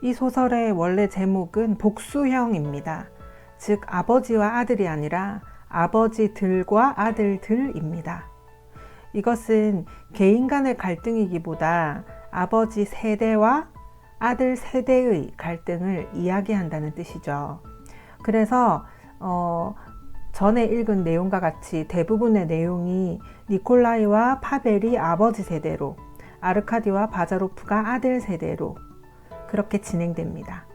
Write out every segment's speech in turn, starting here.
이 소설의 원래 제목은 복수형입니다. 즉 아버지와 아들이 아니라 아버지들과 아들들입니다. 이것은 개인 간의 갈등이기보다 아버지 세대와 아들 세대의 갈등을 이야기한다는 뜻이죠. 그래서 전에 읽은 내용과 같이 대부분의 내용이 니콜라이와 파벨이 아버지 세대로, 아르카디와 바자로프가 아들 세대로 그렇게 진행됩니다.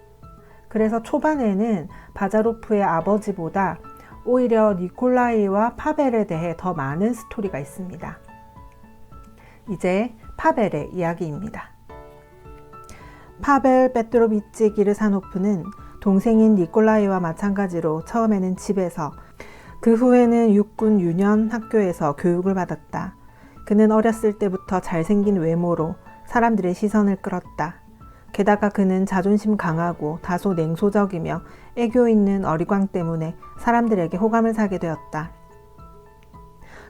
그래서 초반에는 바자로프의 아버지보다 오히려 니콜라이와 파벨에 대해 더 많은 스토리가 있습니다. 이제 파벨의 이야기입니다. 파벨 페트로비치 기르사노프는 동생인 니콜라이와 마찬가지로 처음에는 집에서, 그 후에는 육군 유년 학교에서 교육을 받았다. 그는 어렸을 때부터 잘생긴 외모로 사람들의 시선을 끌었다. 게다가 그는 자존심 강하고 다소 냉소적이며 애교 있는 어리광 때문에 사람들에게 호감을 사게 되었다.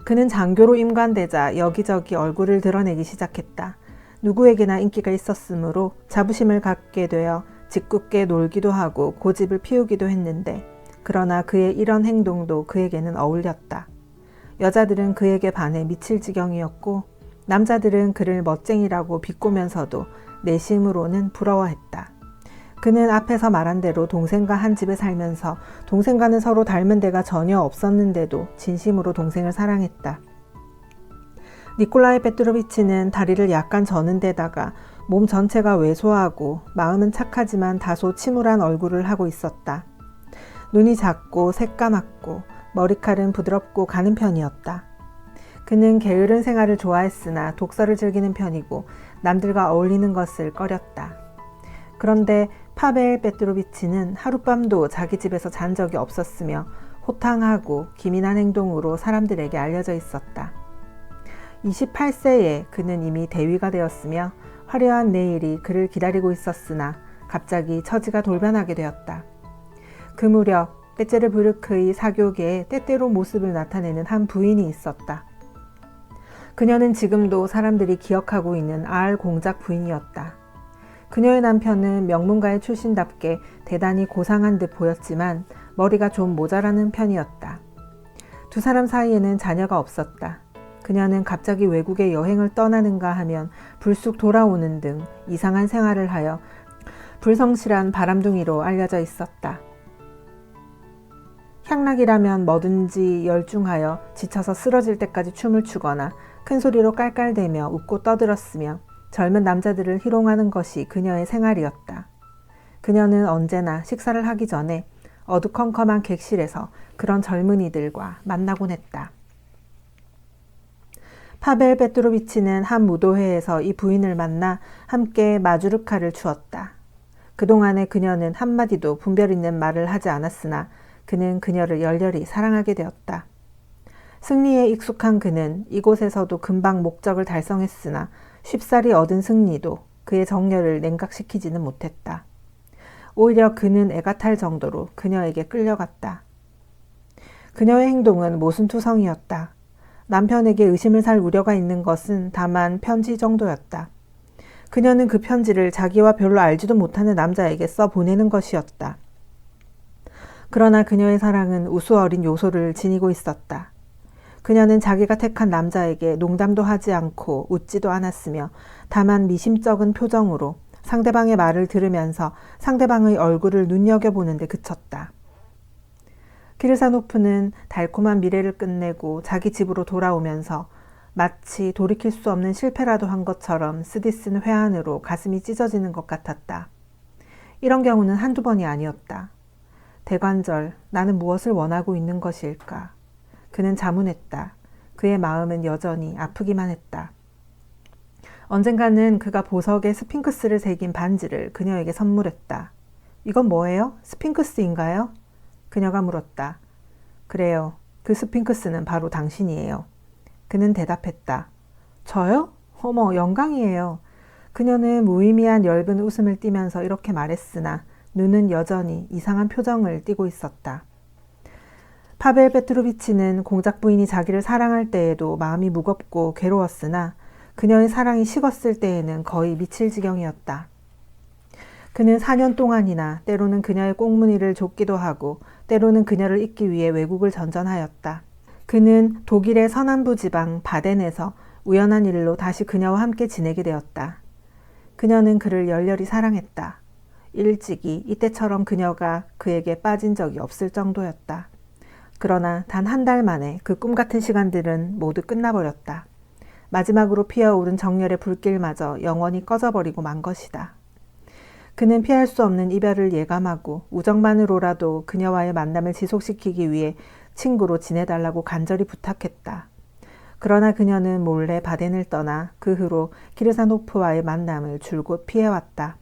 그는 장교로 임관되자 여기저기 얼굴을 드러내기 시작했다. 누구에게나 인기가 있었으므로 자부심을 갖게 되어 짓궂게 놀기도 하고 고집을 피우기도 했는데, 그러나 그의 이런 행동도 그에게는 어울렸다. 여자들은 그에게 반해 미칠 지경이었고 남자들은 그를 멋쟁이라고 비꼬면서도 내심으로는 부러워했다. 그는 앞에서 말한 대로 동생과 한 집에 살면서 동생과는 서로 닮은 데가 전혀 없었는데도 진심으로 동생을 사랑했다. 니콜라이 페트로비치는 다리를 약간 저는 데다가 몸 전체가 왜소하고 마음은 착하지만 다소 침울한 얼굴을 하고 있었다. 눈이 작고 새까맣고 머리칼은 부드럽고 가는 편이었다. 그는 게으른 생활을 좋아했으나 독서를 즐기는 편이고 남들과 어울리는 것을 꺼렸다. 그런데 파벨 페트로비치는 하룻밤도 자기 집에서 잔 적이 없었으며 호탕하고 기민한 행동으로 사람들에게 알려져 있었다. 28세에 그는 이미 대위가 되었으며 화려한 내일이 그를 기다리고 있었으나 갑자기 처지가 돌변하게 되었다. 그 무렵 베체르부르크의 사교계에 때때로 모습을 나타내는 한 부인이 있었다. 그녀는 지금도 사람들이 기억하고 있는 아알 공작 부인이었다. 그녀의 남편은 명문가의 출신답게 대단히 고상한 듯 보였지만 머리가 좀 모자라는 편이었다. 두 사람 사이에는 자녀가 없었다. 그녀는 갑자기 외국에 여행을 떠나는가 하면 불쑥 돌아오는 등 이상한 생활을 하여 불성실한 바람둥이로 알려져 있었다. 향락이라면 뭐든지 열중하여 지쳐서 쓰러질 때까지 춤을 추거나 큰 소리로 깔깔대며 웃고 떠들었으며 젊은 남자들을 희롱하는 것이 그녀의 생활이었다. 그녀는 언제나 식사를 하기 전에 어두컴컴한 객실에서 그런 젊은이들과 만나곤 했다. 파벨 페트로비치는 한 무도회에서 이 부인을 만나 함께 마주르카를 추었다. 그동안에 그녀는 한마디도 분별 있는 말을 하지 않았으나 그는 그녀를 열렬히 사랑하게 되었다. 승리에 익숙한 그는 이곳에서도 금방 목적을 달성했으나 쉽사리 얻은 승리도 그의 정열을 냉각시키지는 못했다. 오히려 그는 애가 탈 정도로 그녀에게 끌려갔다. 그녀의 행동은 모순투성이었다. 남편에게 의심을 살 우려가 있는 것은 다만 편지 정도였다. 그녀는 그 편지를 자기와 별로 알지도 못하는 남자에게 써보내는 것이었다. 그러나 그녀의 사랑은 우스어린 요소를 지니고 있었다. 그녀는 자기가 택한 남자에게 농담도 하지 않고 웃지도 않았으며 다만 미심쩍은 표정으로 상대방의 말을 들으면서 상대방의 얼굴을 눈여겨보는 데 그쳤다. 키르사노프는 달콤한 미래를 끝내고 자기 집으로 돌아오면서 마치 돌이킬 수 없는 실패라도 한 것처럼 쓰디쓴 회한으로 가슴이 찢어지는 것 같았다. 이런 경우는 한두 번이 아니었다. 대관절, 나는 무엇을 원하고 있는 것일까? 그는 자문했다. 그의 마음은 여전히 아프기만 했다. 언젠가는 그가 보석에 스핑크스를 새긴 반지를 그녀에게 선물했다. 이건 뭐예요? 스핑크스인가요? 그녀가 물었다. 그래요. 그 스핑크스는 바로 당신이에요. 그는 대답했다. 저요? 어머, 영광이에요. 그녀는 무의미한 엷은 웃음을 띠면서 이렇게 말했으나 눈은 여전히 이상한 표정을 띠고 있었다. 파벨 페트로비치는 공작 부인이 자기를 사랑할 때에도 마음이 무겁고 괴로웠으나 그녀의 사랑이 식었을 때에는 거의 미칠 지경이었다. 그는 4년 동안이나 때로는 그녀의 꽁무니를 줬기도 하고 때로는 그녀를 잊기 위해 외국을 전전하였다. 그는 독일의 서남부 지방 바덴에서 우연한 일로 다시 그녀와 함께 지내게 되었다. 그녀는 그를 열렬히 사랑했다. 일찍이 이때처럼 그녀가 그에게 빠진 적이 없을 정도였다. 그러나 단 한 달 만에 그 꿈같은 시간들은 모두 끝나버렸다. 마지막으로 피어오른 정열의 불길마저 영원히 꺼져버리고 만 것이다. 그는 피할 수 없는 이별을 예감하고 우정만으로라도 그녀와의 만남을 지속시키기 위해 친구로 지내달라고 간절히 부탁했다. 그러나 그녀는 몰래 바덴을 떠나 그 후로 키르사노프와의 만남을 줄곧 피해왔다.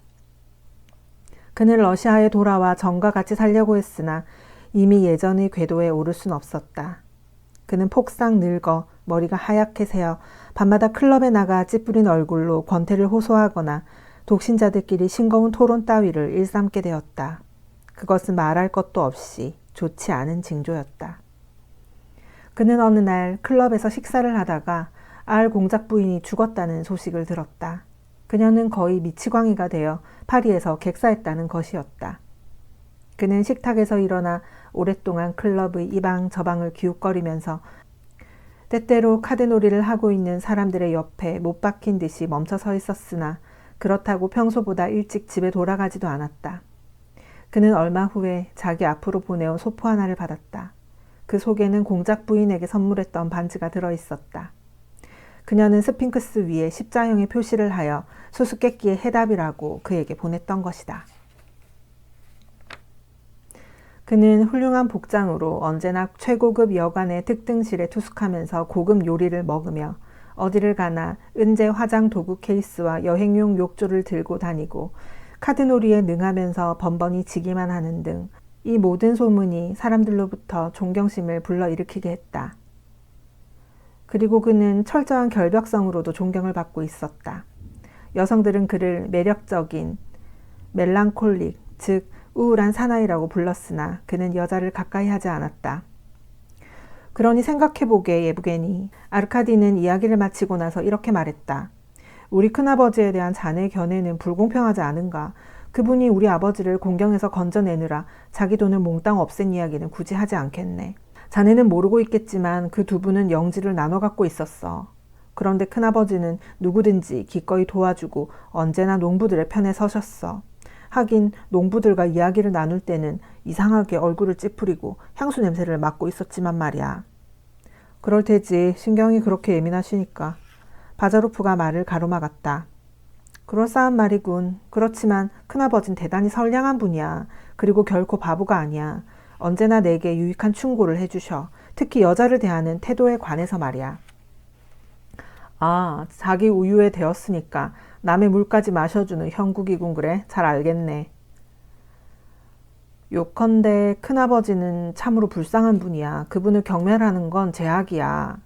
그는 러시아에 돌아와 전과 같이 살려고 했으나 이미 예전의 궤도에 오를 순 없었다. 그는 폭삭 늙어 머리가 하얗게 새어 밤마다 클럽에 나가 찌푸린 얼굴로 권태를 호소하거나 독신자들끼리 싱거운 토론 따위를 일삼게 되었다. 그것은 말할 것도 없이 좋지 않은 징조였다. 그는 어느 날 클럽에서 식사를 하다가 알 공작 부인이 죽었다는 소식을 들었다. 그녀는 거의 미치광이가 되어 파리에서 객사했다는 것이었다. 그는 식탁에서 일어나 오랫동안 클럽의 이방 저방을 기웃거리면서 때때로 카드놀이를 하고 있는 사람들의 옆에 못 박힌 듯이 멈춰 서 있었으나 그렇다고 평소보다 일찍 집에 돌아가지도 않았다. 그는 얼마 후에 자기 앞으로 보내온 소포 하나를 받았다. 그 속에는 공작 부인에게 선물했던 반지가 들어있었다. 그녀는 스핑크스 위에 십자형의 표시를 하여 수수께끼의 해답이라고 그에게 보냈던 것이다. 그는 훌륭한 복장으로 언제나 최고급 여관의 특등실에 투숙하면서 고급 요리를 먹으며 어디를 가나 은재 화장 도구 케이스와 여행용 욕조를 들고 다니고 카드놀이에 능하면서 번번이 지기만 하는 등 이 모든 소문이 사람들로부터 존경심을 불러일으키게 했다. 그리고 그는 철저한 결벽성으로도 존경을 받고 있었다. 여성들은 그를 매력적인 멜랑콜릭, 즉 우울한 사나이라고 불렀으나 그는 여자를 가까이 하지 않았다. 그러니 생각해보게 예브게니, 아르카디는 이야기를 마치고 나서 이렇게 말했다. 우리 큰아버지에 대한 자네의 견해는 불공평하지 않은가? 그분이 우리 아버지를 공경에서 건져내느라 자기 돈을 몽땅 없앤 이야기는 굳이 하지 않겠네. 자네는 모르고 있겠지만 그 두 분은 영지를 나눠 갖고 있었어. 그런데 큰아버지는 누구든지 기꺼이 도와주고 언제나 농부들의 편에 서셨어. 하긴 농부들과 이야기를 나눌 때는 이상하게 얼굴을 찌푸리고 향수 냄새를 맡고 있었지만 말이야. 그럴 테지. 신경이 그렇게 예민하시니까. 바자로프가 말을 가로막았다. 그럴싸한 말이군. 그렇지만 큰아버진 대단히 선량한 분이야. 그리고 결코 바보가 아니야. 언제나 내게 유익한 충고를 해주셔. 특히 여자를 대하는 태도에 관해서 말이야. 아, 자기 우유에 되었으니까 남의 물까지 마셔주는 형국이군 그래? 잘 알겠네. 요컨대 큰아버지는 참으로 불쌍한 분이야. 그분을 경멸하는 건 제약이야.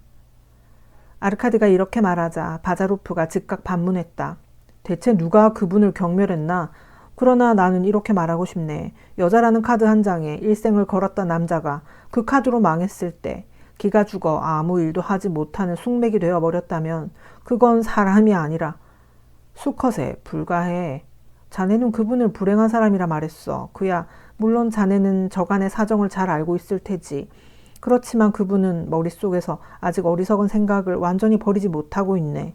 아르카디가 이렇게 말하자 바자로프가 즉각 반문했다. 대체 누가 그분을 경멸했나? 그러나 나는 이렇게 말하고 싶네. 여자라는 카드 한 장에 일생을 걸었던 남자가 그 카드로 망했을 때 기가 죽어 아무 일도 하지 못하는 숙맥이 되어버렸다면 그건 사람이 아니라 수컷에 불과해. 자네는 그분을 불행한 사람이라 말했어. 그야 물론 자네는 저간의 사정을 잘 알고 있을 테지. 그렇지만 그분은 머릿속에서 아직 어리석은 생각을 완전히 버리지 못하고 있네.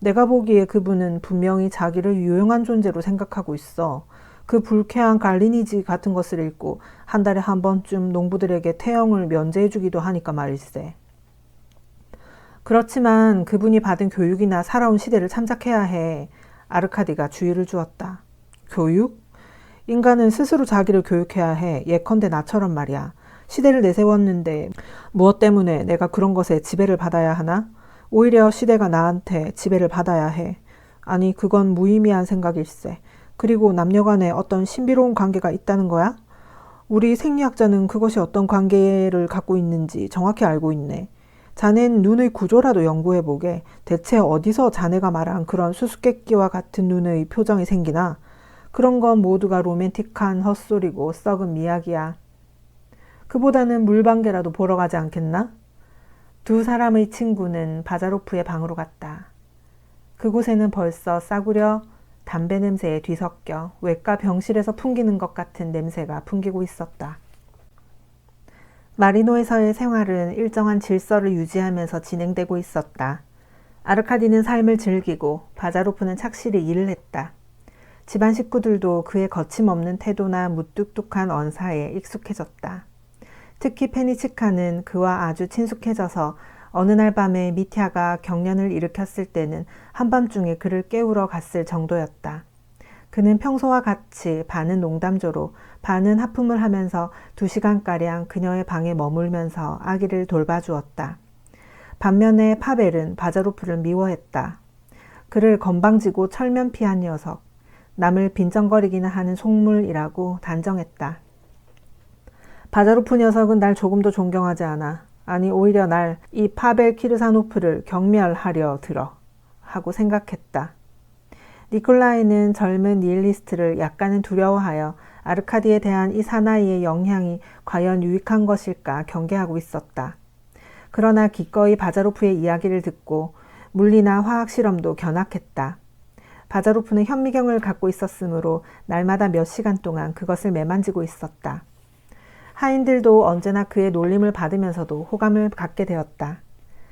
내가 보기에 그분은 분명히 자기를 유용한 존재로 생각하고 있어. 그 불쾌한 갈리니지 같은 것을 읽고 한 달에 한 번쯤 농부들에게 태형을 면제해주기도 하니까 말일세. 그렇지만 그분이 받은 교육이나 살아온 시대를 참작해야 해. 아르카디가 주의를 주었다. 교육? 인간은 스스로 자기를 교육해야 해. 예컨대 나처럼 말이야. 시대를 내세웠는데 무엇 때문에 내가 그런 것에 지배를 받아야 하나? 오히려 시대가 나한테 지배를 받아야 해. 아니 그건 무의미한 생각일세. 그리고 남녀간에 어떤 신비로운 관계가 있다는 거야? 우리 생리학자는 그것이 어떤 관계를 갖고 있는지 정확히 알고 있네. 자넨 눈의 구조라도 연구해보게. 대체 어디서 자네가 말한 그런 수수께끼와 같은 눈의 표정이 생기나? 그런 건 모두가 로맨틱한 헛소리고 썩은 미학이야. 그보다는 물방개라도 보러 가지 않겠나? 두 사람의 친구는 바자로프의 방으로 갔다. 그곳에는 벌써 싸구려 담배 냄새에 뒤섞여 외과 병실에서 풍기는 것 같은 냄새가 풍기고 있었다. 마리노에서의 생활은 일정한 질서를 유지하면서 진행되고 있었다. 아르카디는 삶을 즐기고 바자로프는 착실히 일을 했다. 집안 식구들도 그의 거침없는 태도나 무뚝뚝한 언사에 익숙해졌다. 특히 페니치카는 그와 아주 친숙해져서 어느 날 밤에 미티아가 경련을 일으켰을 때는 한밤중에 그를 깨우러 갔을 정도였다. 그는 평소와 같이 반은 농담조로 반은 하품을 하면서 2시간가량 그녀의 방에 머물면서 아기를 돌봐주었다. 반면에 파벨은 바자로프를 미워했다. 그를 건방지고 철면피한 녀석, 남을 빈정거리기나 하는 속물이라고 단정했다. 바자로프 녀석은 날 조금도 존경하지 않아. 아니 오히려 날 이 파벨 키르사노프를 경멸하려 들어 하고 생각했다. 니콜라이는 젊은 니힐리스트를 약간은 두려워하여 아르카디에 대한 이 사나이의 영향이 과연 유익한 것일까 경계하고 있었다. 그러나 기꺼이 바자로프의 이야기를 듣고 물리나 화학실험도 견학했다. 바자로프는 현미경을 갖고 있었으므로 날마다 몇 시간 동안 그것을 매만지고 있었다. 하인들도 언제나 그의 놀림을 받으면서도 호감을 갖게 되었다.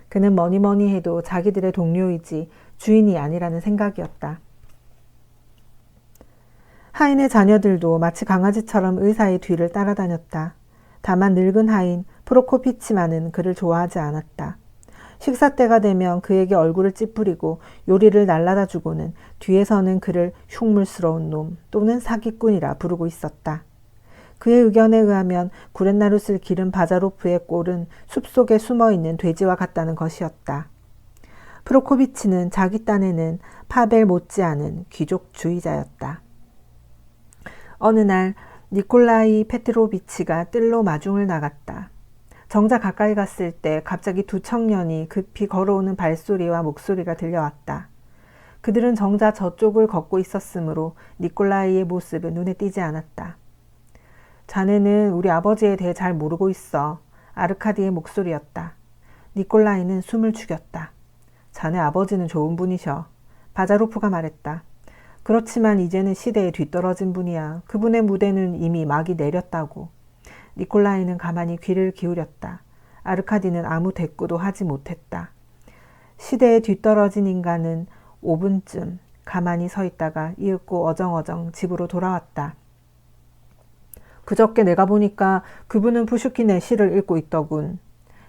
그는 뭐니 해도 자기들의 동료이지 주인이 아니라는 생각이었다. 하인의 자녀들도 마치 강아지처럼 의사의 뒤를 따라다녔다. 다만 늙은 하인 프로코피치만은 그를 좋아하지 않았다. 식사 때가 되면 그에게 얼굴을 찌푸리고 요리를 날라다 주고는 뒤에서는 그를 흉물스러운 놈 또는 사기꾼이라 부르고 있었다. 그의 의견에 의하면 구렛나룻을 기른 바자로프의 꼴은 숲속에 숨어있는 돼지와 같다는 것이었다. 프로코비치는 자기 딴에는 파벨 못지않은 귀족주의자였다. 어느 날 니콜라이 페트로비치가 뜰로 마중을 나갔다. 정자 가까이 갔을 때 갑자기 두 청년이 급히 걸어오는 발소리와 목소리가 들려왔다. 그들은 정자 저쪽을 걷고 있었으므로 니콜라이의 모습은 눈에 띄지 않았다. 자네는 우리 아버지에 대해 잘 모르고 있어. 아르카디의 목소리였다. 니콜라이는 숨을 죽였다. 자네 아버지는 좋은 분이셔. 바자로프가 말했다. 그렇지만 이제는 시대에 뒤떨어진 분이야. 그분의 무대는 이미 막이 내렸다고. 니콜라이는 가만히 귀를 기울였다. 아르카디는 아무 대꾸도 하지 못했다. 시대에 뒤떨어진 인간은 5분쯤 가만히 서 있다가 이윽고 어정어정 집으로 돌아왔다. 그저께 내가 보니까 그분은 푸슈킨의 시를 읽고 있더군.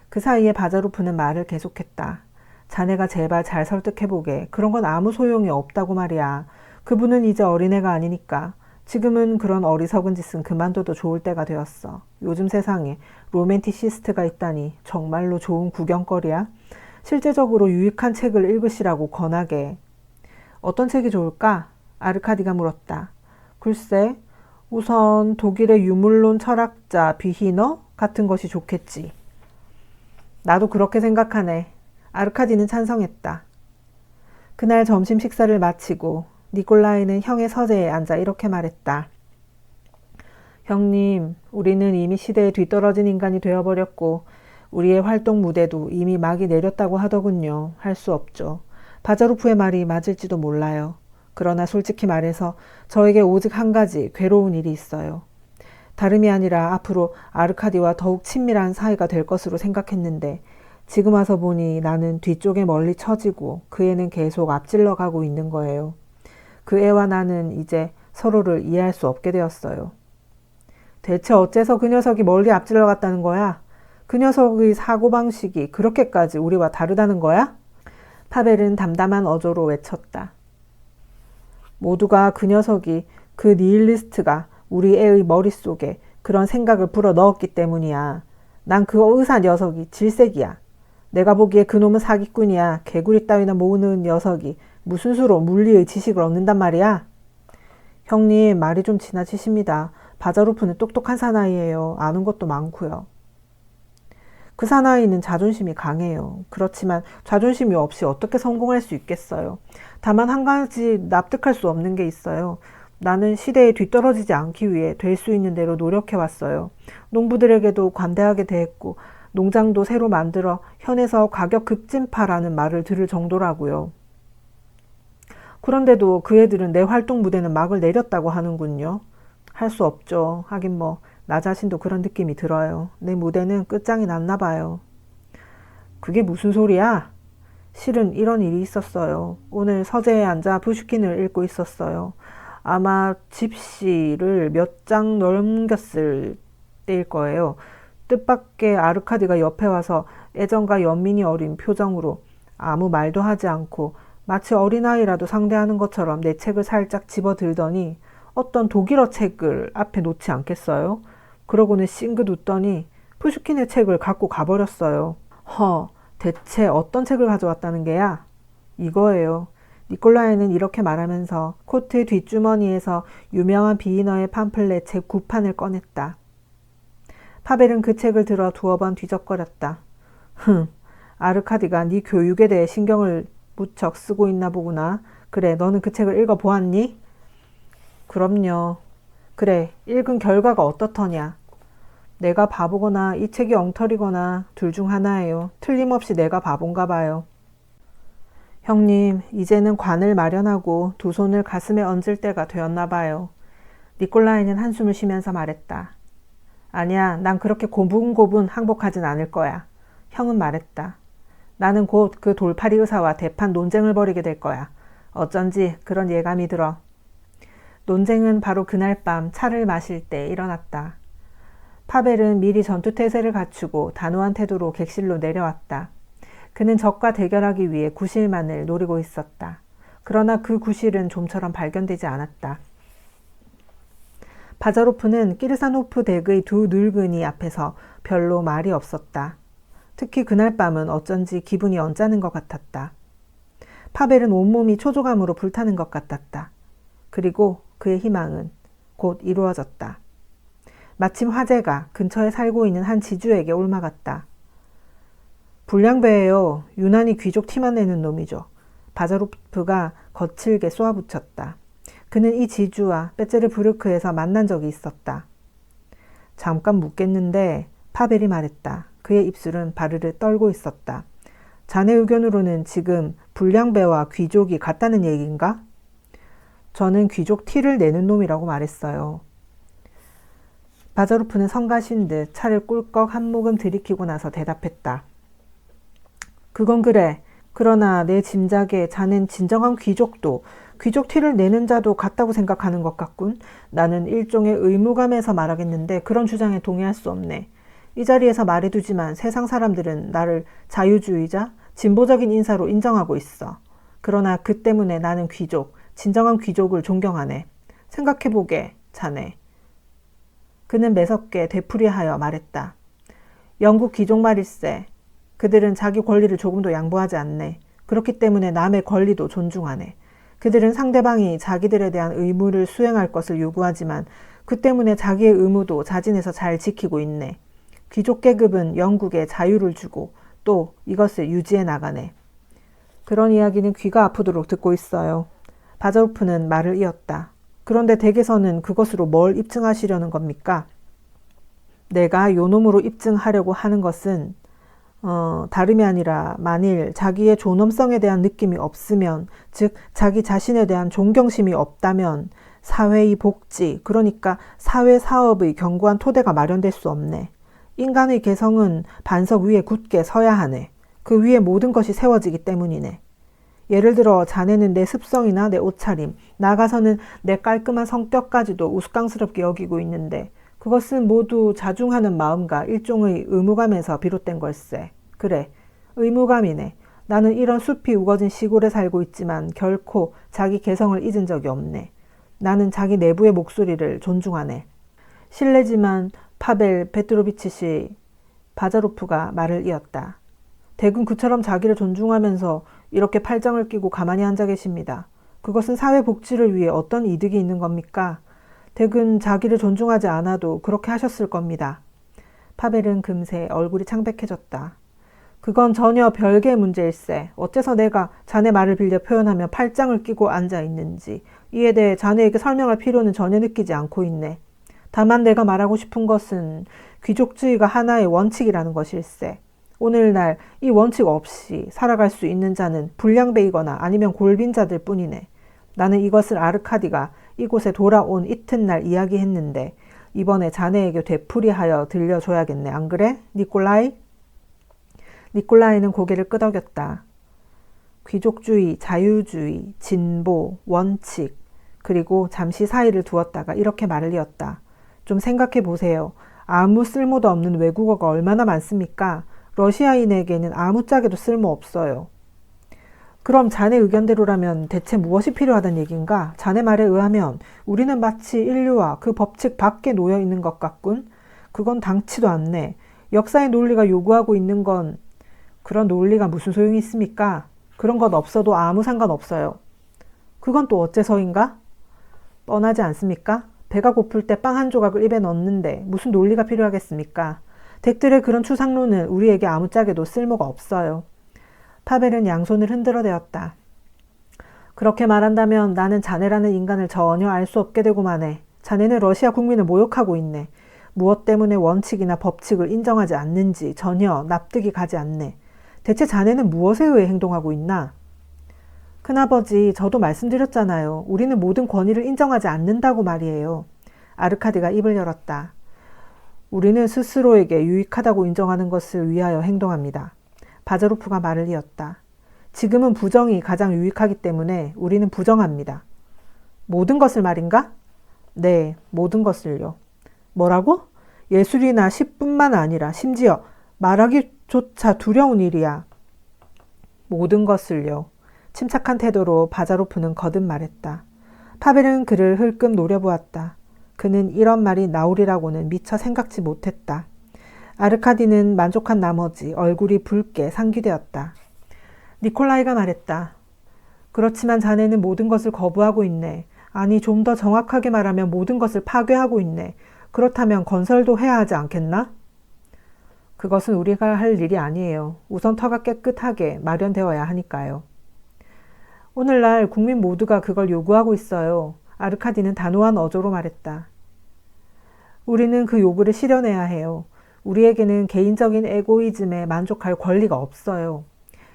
그 사이에 바자로프는 말을 계속했다. 자네가 제발 잘 설득해보게. 그런 건 아무 소용이 없다고 말이야. 그분은 이제 어린애가 아니니까. 지금은 그런 어리석은 짓은 그만둬도 좋을 때가 되었어. 요즘 세상에 로맨티시스트가 있다니 정말로 좋은 구경거리야. 실제적으로 유익한 책을 읽으시라고 권하게. 어떤 책이 좋을까? 아르카디가 물었다. 글쎄, 우선 독일의 유물론 철학자 비히너 같은 것이 좋겠지. 나도 그렇게 생각하네. 아르카디는 찬성했다. 그날 점심 식사를 마치고 니콜라이는 형의 서재에 앉아 이렇게 말했다. 형님, 우리는 이미 시대에 뒤떨어진 인간이 되어버렸고 우리의 활동 무대도 이미 막이 내렸다고 하더군요. 할 수 없죠. 바자로프의 말이 맞을지도 몰라요. 그러나 솔직히 말해서 저에게 오직 한 가지 괴로운 일이 있어요. 다름이 아니라 앞으로 아르카디와 더욱 친밀한 사이가 될 것으로 생각했는데 지금 와서 보니 나는 뒤쪽에 멀리 처지고 그 애는 계속 앞질러 가고 있는 거예요. 그 애와 나는 이제 서로를 이해할 수 없게 되었어요. 대체 어째서 그 녀석이 멀리 앞질러 갔다는 거야? 그 녀석의 사고방식이 그렇게까지 우리와 다르다는 거야? 파벨은 담담한 어조로 외쳤다. 모두가 그 녀석이 그 니힐리스트가 우리 애의 머릿속에 그런 생각을 불어 넣었기 때문이야. 난 그 의사 녀석이 질색이야. 내가 보기에 그놈은 사기꾼이야. 개구리 따위나 모으는 녀석이 무슨 수로 물리의 지식을 얻는단 말이야. 형님, 말이 좀 지나치십니다. 바자로프는 똑똑한 사나이예요. 아는 것도 많고요. 그 사나이는 자존심이 강해요. 그렇지만 자존심이 없이 어떻게 성공할 수 있겠어요. 다만 한 가지 납득할 수 없는 게 있어요. 나는 시대에 뒤떨어지지 않기 위해 될 수 있는 대로 노력해왔어요. 농부들에게도 관대하게 대했고 농장도 새로 만들어 현에서 가격 급진파라는 말을 들을 정도라고요. 그런데도 그 애들은 내 활동 무대는 막을 내렸다고 하는군요. 할 수 없죠. 하긴 뭐 나 자신도 그런 느낌이 들어요. 내 무대는 끝장이 났나 봐요. 그게 무슨 소리야? 실은 이런 일이 있었어요. 오늘 서재에 앉아 푸슈킨을 읽고 있었어요. 아마 집시를 몇 장 넘겼을 때일 거예요. 뜻밖의 아르카디가 옆에 와서 애정과 연민이 어린 표정으로 아무 말도 하지 않고 마치 어린아이라도 상대하는 것처럼 내 책을 살짝 집어들더니 어떤 독일어 책을 앞에 놓지 않겠어요? 그러고는 싱긋 웃더니 푸슈킨의 책을 갖고 가버렸어요. 대체 어떤 책을 가져왔다는 게야? 이거예요. 니콜라이는 이렇게 말하면서 코트 뒷주머니에서 유명한 비이너의 팜플렛 책 9판을 꺼냈다. 파벨은 그 책을 들어 두어 번 뒤적거렸다. 아르카디가 네 교육에 대해 신경을 무척 쓰고 있나 보구나. 그래, 너는 그 책을 읽어보았니? 그럼요. 그래, 읽은 결과가 어떻더냐? 내가 바보거나 이 책이 엉터리거나 둘 중 하나예요. 틀림없이 내가 바본가 봐요. 형님, 이제는 관을 마련하고 두 손을 가슴에 얹을 때가 되었나 봐요. 니콜라이는 한숨을 쉬면서 말했다. 아니야, 난 그렇게 고분고분 항복하진 않을 거야. 형은 말했다. 나는 곧 그 돌팔이 의사와 대판 논쟁을 벌이게 될 거야. 어쩐지 그런 예감이 들어. 논쟁은 바로 그날 밤 차를 마실 때 일어났다. 파벨은 미리 전투태세를 갖추고 단호한 태도로 객실로 내려왔다. 그는 적과 대결하기 위해 구실만을 노리고 있었다. 그러나 그 구실은 좀처럼 발견되지 않았다. 바자로프는 키르사노프 댁의 두 늙은이 앞에서 별로 말이 없었다. 특히 그날 밤은 어쩐지 기분이 언짢은 것 같았다. 파벨은 온몸이 초조감으로 불타는 것 같았다. 그리고 그의 희망은 곧 이루어졌다. 마침 화재가 근처에 살고 있는 한 지주에게 옮아갔다. 불량배예요. 유난히 귀족 티만 내는 놈이죠. 바자로프가 거칠게 쏘아붙였다. 그는 이 지주와 베체르부르크에서 만난 적이 있었다. 잠깐 묻겠는데 파벨이 말했다. 그의 입술은 바르르 떨고 있었다. 자네 의견으로는 지금 불량배와 귀족이 같다는 얘기인가? 저는 귀족 티를 내는 놈이라고 말했어요. 바자로프는 성가신 듯 차를 꿀꺽 한 모금 들이키고 나서 대답했다. 그건 그래. 그러나 내 짐작에 자넨 진정한 귀족도 귀족 티를 내는 자도 같다고 생각하는 것 같군. 나는 일종의 의무감에서 말하겠는데 그런 주장에 동의할 수 없네. 이 자리에서 말해두지만 세상 사람들은 나를 자유주의자, 진보적인 인사로 인정하고 있어. 그러나 그 때문에 나는 귀족, 진정한 귀족을 존경하네. 생각해보게, 자네. 그는 매섭게 되풀이하여 말했다. 영국 귀족 말일세. 그들은 자기 권리를 조금도 양보하지 않네. 그렇기 때문에 남의 권리도 존중하네. 그들은 상대방이 자기들에 대한 의무를 수행할 것을 요구하지만 그 때문에 자기의 의무도 자진해서 잘 지키고 있네. 귀족 계급은 영국에 자유를 주고 또 이것을 유지해 나가네. 그런 이야기는 귀가 아프도록 듣고 있어요. 바자로프는 말을 이었다. 그런데 댁에서는 그것으로 뭘 입증하시려는 겁니까? 내가 요놈으로 입증하려고 하는 것은 다름이 아니라 만일 자기의 존엄성에 대한 느낌이 없으면, 즉 자기 자신에 대한 존경심이 없다면 사회의 복지, 그러니까 사회 사업의 견고한 토대가 마련될 수 없네. 인간의 개성은 반석 위에 굳게 서야 하네. 그 위에 모든 것이 세워지기 때문이네. 예를 들어 자네는 내 습성이나 내 옷차림, 나아가서는 내 깔끔한 성격까지도 우스꽝스럽게 여기고 있는데 그것은 모두 자중하는 마음과 일종의 의무감에서 비롯된 걸세. 그래, 의무감이네. 나는 이런 숲이 우거진 시골에 살고 있지만 결코 자기 개성을 잊은 적이 없네. 나는 자기 내부의 목소리를 존중하네. 실례지만 파벨 베트로비치 씨, 바자로프가 말을 이었다. 댁은 그처럼 자기를 존중하면서 이렇게 팔짱을 끼고 가만히 앉아 계십니다. 그것은 사회 복지를 위해 어떤 이득이 있는 겁니까? 댁은 자기를 존중하지 않아도 그렇게 하셨을 겁니다. 파벨은 금세 얼굴이 창백해졌다. 그건 전혀 별개의 문제일세. 어째서 내가 자네 말을 빌려 표현하며 팔짱을 끼고 앉아 있는지 이에 대해 자네에게 설명할 필요는 전혀 느끼지 않고 있네. 다만 내가 말하고 싶은 것은 귀족주의가 하나의 원칙이라는 것일세. 오늘날 이 원칙 없이 살아갈 수 있는 자는 불량배이거나 아니면 골빈자들 뿐이네. 나는 이것을 아르카디가 이곳에 돌아온 이튿날 이야기했는데 이번에 자네에게 되풀이하여 들려줘야겠네. 안 그래? 니콜라이? 니콜라이는 고개를 끄덕였다. 귀족주의, 자유주의, 진보, 원칙, 그리고 잠시 사이를 두었다가 이렇게 말을 이었다. 좀 생각해 보세요. 아무 쓸모도 없는 외국어가 얼마나 많습니까? 러시아인에게는 아무짝에도 쓸모 없어요. 그럼 자네 의견대로라면 대체 무엇이 필요하단 얘긴가? 자네 말에 의하면 우리는 마치 인류와 그 법칙 밖에 놓여 있는 것 같군. 그건 당치도 않네. 역사의 논리가 요구하고 있는 건 그런 논리가 무슨 소용이 있습니까? 그런 것 없어도 아무 상관없어요. 그건 또 어째서인가? 뻔하지 않습니까? 배가 고플 때 빵 한 조각을 입에 넣는데 무슨 논리가 필요하겠습니까? 덱들의 그런 추상론은 우리에게 아무짝에도 쓸모가 없어요. 파벨은 양손을 흔들어대었다. 그렇게 말한다면 나는 자네라는 인간을 전혀 알 수 없게 되고 마네. 자네는 러시아 국민을 모욕하고 있네. 무엇 때문에 원칙이나 법칙을 인정하지 않는지 전혀 납득이 가지 않네. 대체 자네는 무엇에 의해 행동하고 있나? 큰아버지, 저도 말씀드렸잖아요. 우리는 모든 권위를 인정하지 않는다고 말이에요. 아르카디가 입을 열었다. 우리는 스스로에게 유익하다고 인정하는 것을 위하여 행동합니다. 바자로프가 말을 이었다. 지금은 부정이 가장 유익하기 때문에 우리는 부정합니다. 모든 것을 말인가? 네, 모든 것을요. 뭐라고? 예술이나 시뿐만 아니라 심지어 말하기조차 두려운 일이야. 모든 것을요. 침착한 태도로 바자로프는 거듭 말했다. 파벨은 그를 흘끔 노려보았다. 그는 이런 말이 나오리라고는 미처 생각지 못했다. 아르카디는 만족한 나머지 얼굴이 붉게 상기되었다. 니콜라이가 말했다. 그렇지만 자네는 모든 것을 거부하고 있네. 아니, 좀 더 정확하게 말하면 모든 것을 파괴하고 있네. 그렇다면 건설도 해야 하지 않겠나? 그것은 우리가 할 일이 아니에요. 우선 터가 깨끗하게 마련되어야 하니까요. 오늘날 국민 모두가 그걸 요구하고 있어요. 아르카디는 단호한 어조로 말했다. 우리는 그 요구를 실현해야 해요. 우리에게는 개인적인 에고이즘에 만족할 권리가 없어요.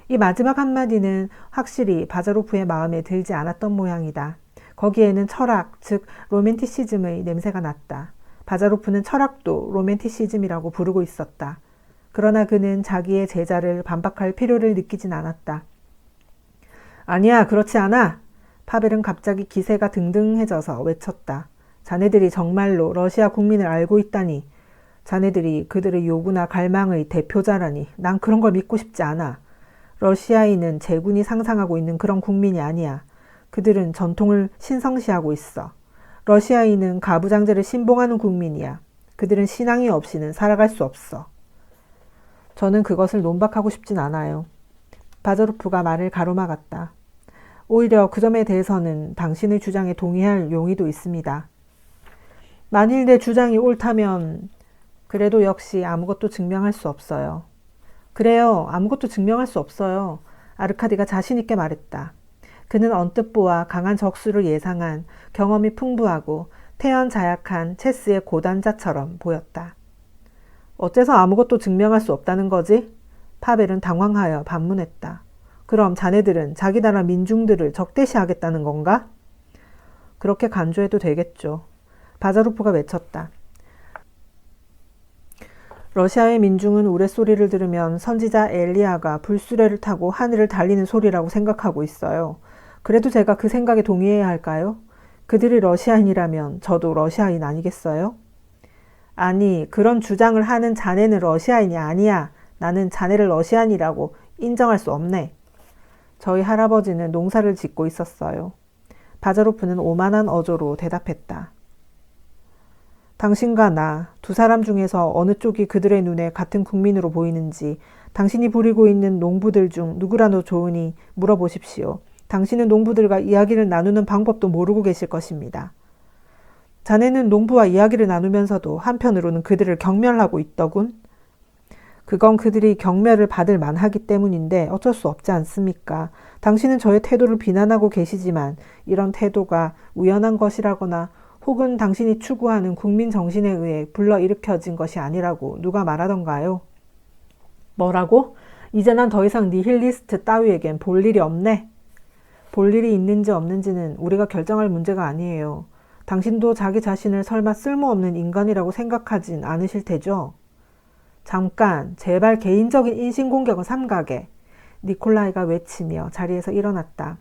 이 마지막 한마디는 확실히 바자로프의 마음에 들지 않았던 모양이다. 거기에는 철학, 즉 로맨티시즘의 냄새가 났다. 바자로프는 철학도 로맨티시즘이라고 부르고 있었다. 그러나 그는 자기의 제자를 반박할 필요를 느끼진 않았다. 아니야, 그렇지 않아. 파벨은 갑자기 기세가 등등해져서 외쳤다. 자네들이 정말로 러시아 국민을 알고 있다니. 자네들이 그들의 요구나 갈망의 대표자라니. 난 그런 걸 믿고 싶지 않아. 러시아인은 제군이 상상하고 있는 그런 국민이 아니야. 그들은 전통을 신성시하고 있어. 러시아인은 가부장제를 신봉하는 국민이야. 그들은 신앙이 없이는 살아갈 수 없어. 저는 그것을 논박하고 싶진 않아요. 바자로프가 말을 가로막았다. 오히려 그 점에 대해서는 당신의 주장에 동의할 용의도 있습니다. 만일 내 주장이 옳다면 그래도 역시 아무것도 증명할 수 없어요. 그래요. 아무것도 증명할 수 없어요. 아르카디가 자신 있게 말했다. 그는 언뜻 보아 강한 적수를 예상한 경험이 풍부하고 태연자약한 체스의 고단자처럼 보였다. 어째서 아무것도 증명할 수 없다는 거지? 파벨은 당황하여 반문했다. 그럼 자네들은 자기 나라 민중들을 적대시하겠다는 건가? 그렇게 간주해도 되겠죠. 바자로프가 외쳤다. 러시아의 민중은 우레소리를 들으면 선지자 엘리야가 불수레를 타고 하늘을 달리는 소리라고 생각하고 있어요. 그래도 제가 그 생각에 동의해야 할까요? 그들이 러시아인이라면 저도 러시아인 아니겠어요? 아니, 그런 주장을 하는 자네는 러시아인이 아니야. 나는 자네를 러시아인이라고 인정할 수 없네. 저희 할아버지는 농사를 짓고 있었어요. 바자로프는 오만한 어조로 대답했다. 당신과 나, 두 사람 중에서 어느 쪽이 그들의 눈에 같은 국민으로 보이는지 당신이 부리고 있는 농부들 중 누구라도 좋으니 물어보십시오. 당신은 농부들과 이야기를 나누는 방법도 모르고 계실 것입니다. 자네는 농부와 이야기를 나누면서도 한편으로는 그들을 경멸하고 있더군. 그건 그들이 경멸을 받을 만하기 때문인데 어쩔 수 없지 않습니까? 당신은 저의 태도를 비난하고 계시지만 이런 태도가 우연한 것이라거나 혹은 당신이 추구하는 국민 정신에 의해 불러일으켜진 것이 아니라고 누가 말하던가요? 뭐라고? 이제 난 더 이상 니힐리스트 따위에겐 볼 일이 없네. 볼 일이 있는지 없는지는 우리가 결정할 문제가 아니에요. 당신도 자기 자신을 설마 쓸모없는 인간이라고 생각하진 않으실 테죠? 잠깐, 제발 개인적인 인신공격은 삼가게. 니콜라이가 외치며 자리에서 일어났다.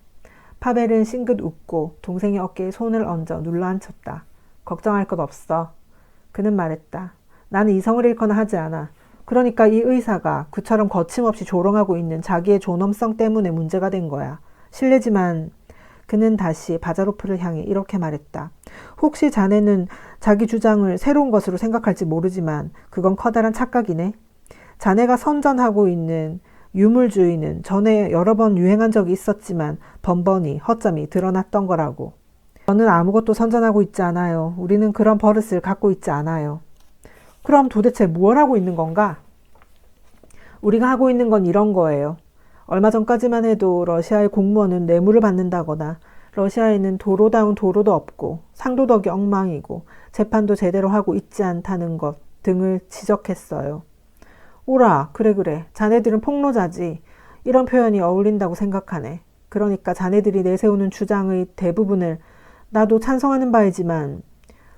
파벨은 싱긋 웃고 동생의 어깨에 손을 얹어 눌러앉혔다. 걱정할 것 없어. 그는 말했다. 나는 이성을 잃거나 하지 않아. 그러니까 이 의사가 그처럼 거침없이 조롱하고 있는 자기의 존엄성 때문에 문제가 된 거야. 실례지만 그는 다시 바자로프를 향해 이렇게 말했다. 혹시 자네는 자기 주장을 새로운 것으로 생각할지 모르지만 그건 커다란 착각이네. 자네가 선전하고 있는 유물주의는 전에 여러 번 유행한 적이 있었지만 번번이 허점이 드러났던 거라고. 저는 아무것도 선전하고 있지 않아요. 우리는 그런 버릇을 갖고 있지 않아요. 그럼 도대체 무엇 하고 있는 건가? 우리가 하고 있는 건 이런 거예요. 얼마 전까지만 해도 러시아의 공무원은 뇌물을 받는다거나 러시아에는 도로다운 도로도 없고 상도덕이 엉망이고 재판도 제대로 하고 있지 않다는 것 등을 지적했어요. 오라, 그래. 자네들은 폭로자지. 이런 표현이 어울린다고 생각하네. 그러니까 자네들이 내세우는 주장의 대부분을 나도 찬성하는 바이지만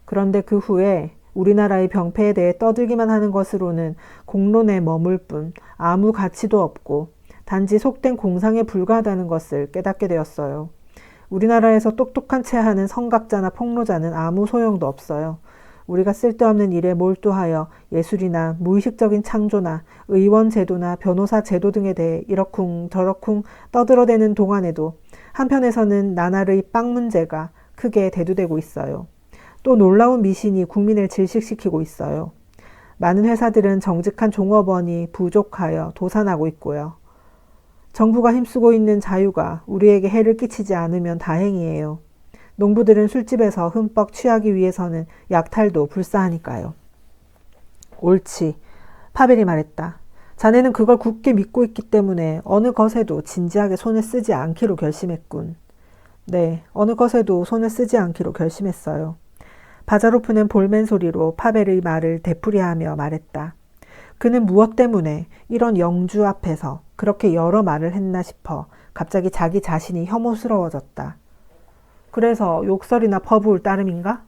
그런데 그 후에 우리나라의 병폐에 대해 떠들기만 하는 것으로는 공론에 머물 뿐 아무 가치도 없고 단지 속된 공상에 불과하다는 것을 깨닫게 되었어요. 우리나라에서 똑똑한 채 하는 성각자나 폭로자는 아무 소용도 없어요. 우리가 쓸데없는 일에 몰두하여 예술이나 무의식적인 창조나 의원 제도나 변호사 제도 등에 대해 이러쿵 저러쿵 떠들어대는 동안에도 한편에서는 나날의 빵 문제가 크게 대두되고 있어요. 또 놀라운 미신이 국민을 질식시키고 있어요. 많은 회사들은 정직한 종업원이 부족하여 도산하고 있고요. 정부가 힘쓰고 있는 자유가 우리에게 해를 끼치지 않으면 다행이에요. 농부들은 술집에서 흠뻑 취하기 위해서는 약탈도 불사하니까요. 옳지. 파벨이 말했다. 자네는 그걸 굳게 믿고 있기 때문에 어느 것에도 진지하게 손을 쓰지 않기로 결심했군. 네, 어느 것에도 손을 쓰지 않기로 결심했어요. 바자로프는 볼멘 소리로 파벨의 말을 되풀이하며 말했다. 그는 무엇 때문에 이런 영주 앞에서 그렇게 여러 말을 했나 싶어 갑자기 자기 자신이 혐오스러워졌다. 그래서 욕설이나 퍼부을 따름인가?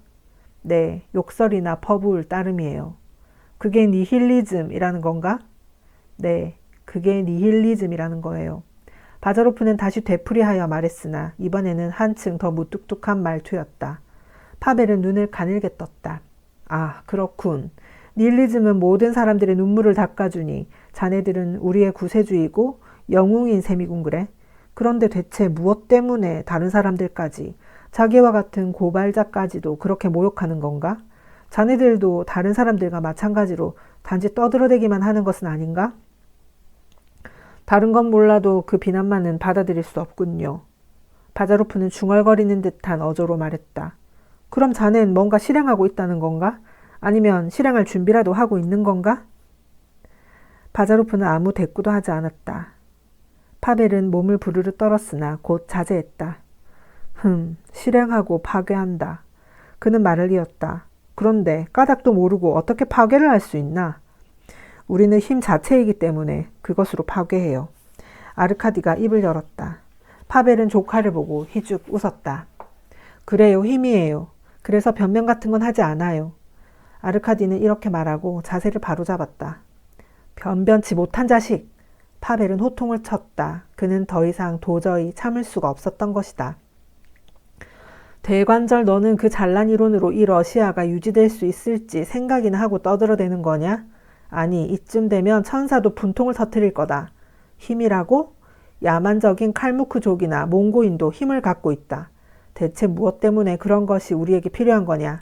네, 욕설이나 퍼부을 따름이에요. 그게 니힐리즘이라는 건가? 네, 그게 니힐리즘이라는 거예요. 바자로프는 다시 되풀이하여 말했으나 이번에는 한층 더 무뚝뚝한 말투였다. 파벨은 눈을 가늘게 떴다. 아, 그렇군. 니힐리즘은 모든 사람들의 눈물을 닦아주니 자네들은 우리의 구세주이고 영웅인 셈이군 그래? 그런데 대체 무엇 때문에 다른 사람들까지 자기와 같은 고발자까지도 그렇게 모욕하는 건가? 자네들도 다른 사람들과 마찬가지로 단지 떠들어대기만 하는 것은 아닌가? 다른 건 몰라도 그 비난만은 받아들일 수 없군요. 바자로프는 중얼거리는 듯한 어조로 말했다. 그럼 자넨 뭔가 실행하고 있다는 건가? 아니면 실행할 준비라도 하고 있는 건가? 바자로프는 아무 대꾸도 하지 않았다. 파벨은 몸을 부르르 떨었으나 곧 자제했다. 실행하고 파괴한다. 그는 말을 이었다. 그런데 까닭도 모르고 어떻게 파괴를 할 수 있나? 우리는 힘 자체이기 때문에 그것으로 파괴해요. 아르카디가 입을 열었다. 파벨은 조카를 보고 희죽 웃었다. 그래요, 힘이에요. 그래서 변명 같은 건 하지 않아요. 아르카디는 이렇게 말하고 자세를 바로잡았다. 변변치 못한 자식! 파벨은 호통을 쳤다. 그는 더 이상 도저히 참을 수가 없었던 것이다. 대관절 너는 그 잘난 이론으로 이 러시아가 유지될 수 있을지 생각이나 하고 떠들어대는 거냐? 아니, 이쯤 되면 천사도 분통을 터뜨릴 거다. 힘이라고? 야만적인 칼무크족이나 몽고인도 힘을 갖고 있다. 대체 무엇 때문에 그런 것이 우리에게 필요한 거냐?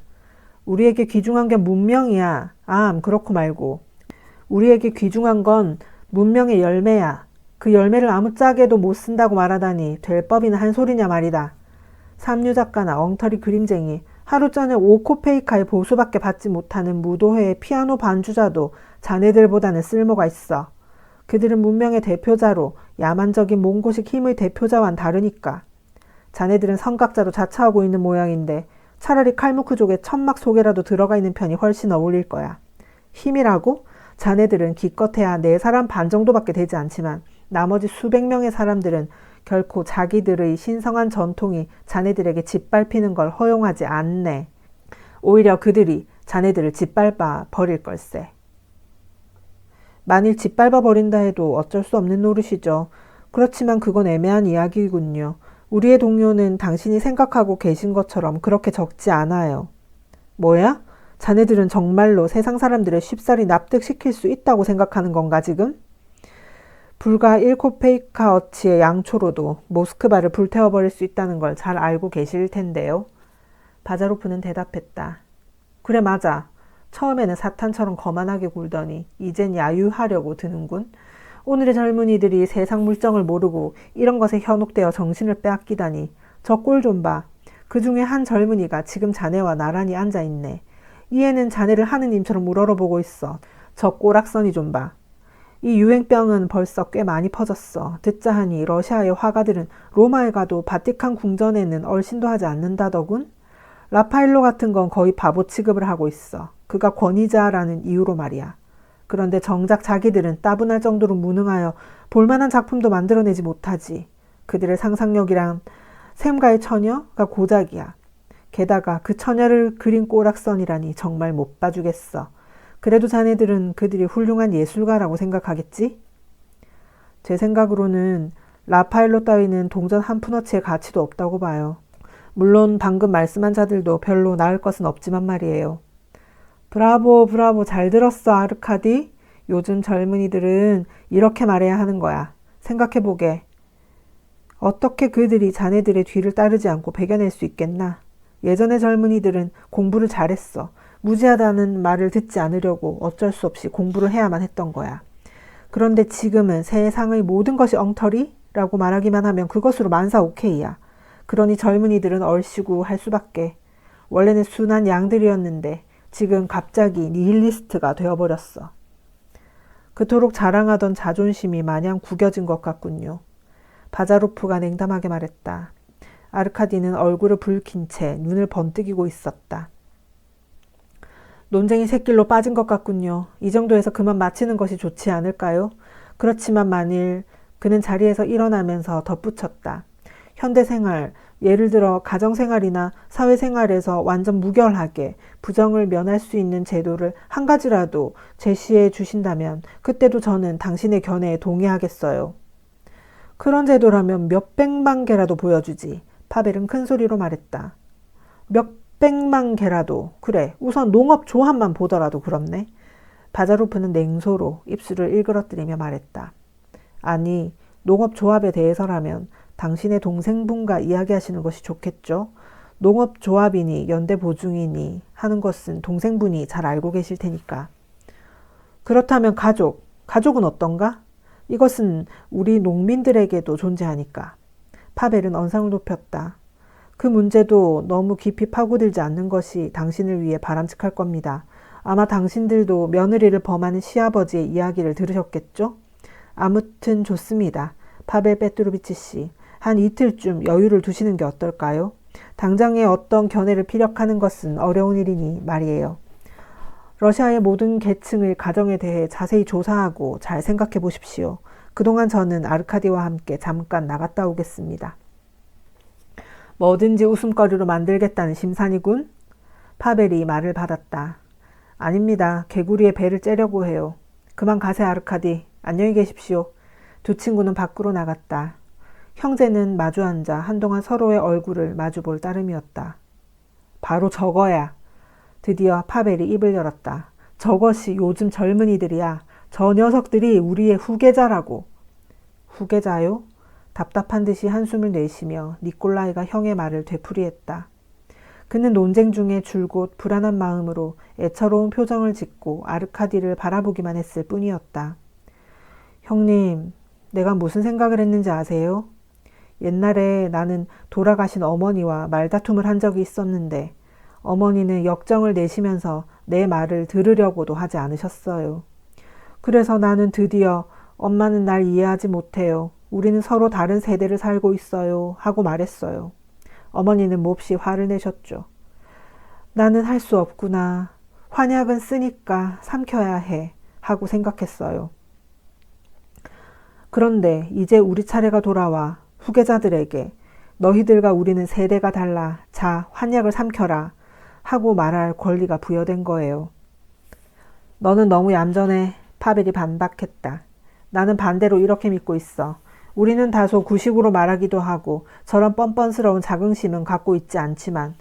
우리에게 귀중한 게 문명이야. 그렇고 말고. 우리에게 귀중한 건 문명의 열매야. 그 열매를 아무짝에도 못 쓴다고 말하다니 될 법이나 한 소리냐 말이다. 삼류작가나 엉터리 그림쟁이, 하루 저녁 5코페이카의 보수밖에 받지 못하는 무도회의 피아노 반주자도 자네들보다는 쓸모가 있어. 그들은 문명의 대표자로 야만적인 몽고식 힘의 대표자와는 다르니까. 자네들은 성각자로 자처하고 있는 모양인데 차라리 칼무크족의 천막 속에라도 들어가 있는 편이 훨씬 어울릴 거야. 힘이라고? 자네들은 기껏해야 4사람 반 정도밖에 되지 않지만 나머지 수백 명의 사람들은 결코 자기들의 신성한 전통이 자네들에게 짓밟히는 걸 허용하지 않네. 오히려 그들이 자네들을 짓밟아 버릴 걸세. 만일 짓밟아 버린다 해도 어쩔 수 없는 노릇이죠. 그렇지만 그건 애매한 이야기군요. 우리의 동료는 당신이 생각하고 계신 것처럼 그렇게 적지 않아요. 뭐야? 자네들은 정말로 세상 사람들을 쉽사리 납득시킬 수 있다고 생각하는 건가 지금? 불과 1코페이카어치의 양초로도 모스크바를 불태워버릴 수 있다는 걸 잘 알고 계실 텐데요. 바자로프는 대답했다. 그래 맞아. 처음에는 사탄처럼 거만하게 굴더니 이젠 야유하려고 드는군. 오늘의 젊은이들이 세상 물정을 모르고 이런 것에 현혹되어 정신을 빼앗기다니. 저 꼴 좀 봐. 그 중에 한 젊은이가 지금 자네와 나란히 앉아있네. 이 애는 자네를 하느님처럼 우러러보고 있어. 저 꼬락서니 좀 봐. 이 유행병은 벌써 꽤 많이 퍼졌어. 듣자 하니 러시아의 화가들은 로마에 가도 바티칸 궁전에는 얼씬도 하지 않는다더군. 라파엘로 같은 건 거의 바보 취급을 하고 있어. 그가 권위자라는 이유로 말이야. 그런데 정작 자기들은 따분할 정도로 무능하여 볼만한 작품도 만들어내지 못하지. 그들의 상상력이란 샘가의 처녀가 고작이야. 게다가 그 처녀를 그린 꼬락선이라니 정말 못 봐주겠어. 그래도 자네들은 그들이 훌륭한 예술가라고 생각하겠지? 제 생각으로는 라파엘로 따위는 동전 한 푼어치의 가치도 없다고 봐요. 물론 방금 말씀한 자들도 별로 나을 것은 없지만 말이에요. 브라보, 브라보, 잘 들었어, 아르카디. 요즘 젊은이들은 이렇게 말해야 하는 거야. 생각해보게. 어떻게 그들이 자네들의 뒤를 따르지 않고 배겨낼 수 있겠나? 예전의 젊은이들은 공부를 잘했어. 무지하다는 말을 듣지 않으려고 어쩔 수 없이 공부를 해야만 했던 거야. 그런데 지금은 세상의 모든 것이 엉터리라고 말하기만 하면 그것으로 만사 오케이야. 그러니 젊은이들은 얼씨구 할 수밖에. 원래는 순한 양들이었는데 지금 갑자기 니힐리스트가 되어버렸어. 그토록 자랑하던 자존심이 마냥 구겨진 것 같군요. 바자로프가 냉담하게 말했다. 아르카디는 얼굴을 붉힌 채 눈을 번뜩이고 있었다. 논쟁이 샛길로 빠진 것 같군요. 이 정도에서 그만 마치는 것이 좋지 않을까요? 그렇지만 만일 그는 자리에서 일어나면서 덧붙였다. 현대생활, 예를 들어 가정생활이나 사회생활에서 완전 무결하게 부정을 면할 수 있는 제도를 한 가지라도 제시해 주신다면 그때도 저는 당신의 견해에 동의하겠어요. 그런 제도라면 몇백만 개라도 보여주지. 파벨은 큰 소리로 말했다. 몇백만 개라도. 그래, 우선 농업조합만 보더라도 그렇네. 바자로프는 냉소로 입술을 일그러뜨리며 말했다. 아니, 농업조합에 대해서라면 당신의 동생분과 이야기하시는 것이 좋겠죠. 농업조합이니 연대보증이니 하는 것은 동생분이 잘 알고 계실 테니까. 그렇다면 가족은 어떤가? 이것은 우리 농민들에게도 존재하니까. 파벨은 언성을 높였다. 그 문제도 너무 깊이 파고들지 않는 것이 당신을 위해 바람직할 겁니다. 아마 당신들도 며느리를 범하는 시아버지의 이야기를 들으셨겠죠? 아무튼 좋습니다. 파벨 페트로비치 씨. 한 이틀쯤 여유를 두시는 게 어떨까요? 당장에 어떤 견해를 피력하는 것은 어려운 일이니 말이에요. 러시아의 모든 계층의 가정에 대해 자세히 조사하고 잘 생각해 보십시오. 그동안 저는 아르카디와 함께 잠깐 나갔다 오겠습니다. 뭐든지 웃음거리로 만들겠다는 심산이군? 파벨이 말을 받았다. 아닙니다. 개구리의 배를 째려고 해요. 그만 가세요, 아르카디. 안녕히 계십시오. 두 친구는 밖으로 나갔다. 형제는 마주 앉아 한동안 서로의 얼굴을 마주볼 따름이었다. 바로 저거야. 드디어 파벨이 입을 열었다. 저것이 요즘 젊은이들이야. 저 녀석들이 우리의 후계자라고. 후계자요? 답답한 듯이 한숨을 내쉬며 니콜라이가 형의 말을 되풀이했다. 그는 논쟁 중에 줄곧 불안한 마음으로 애처로운 표정을 짓고 아르카디를 바라보기만 했을 뿐이었다. 형님, 내가 무슨 생각을 했는지 아세요? 옛날에 나는 돌아가신 어머니와 말다툼을 한 적이 있었는데 어머니는 역정을 내시면서 내 말을 들으려고도 하지 않으셨어요. 그래서 나는 드디어 엄마는 날 이해하지 못해요. 우리는 서로 다른 세대를 살고 있어요. 하고 말했어요. 어머니는 몹시 화를 내셨죠. 나는 할 수 없구나. 환약은 쓰니까 삼켜야 해. 하고 생각했어요. 그런데 이제 우리 차례가 돌아와 후계자들에게 너희들과 우리는 세대가 달라. 자, 환약을 삼켜라. 하고 말할 권리가 부여된 거예요. 너는 너무 얌전해. 파벨이 반박했다. 나는 반대로 이렇게 믿고 있어. 우리는 다소 구식으로 말하기도 하고 저런 뻔뻔스러운 자긍심은 갖고 있지 않지만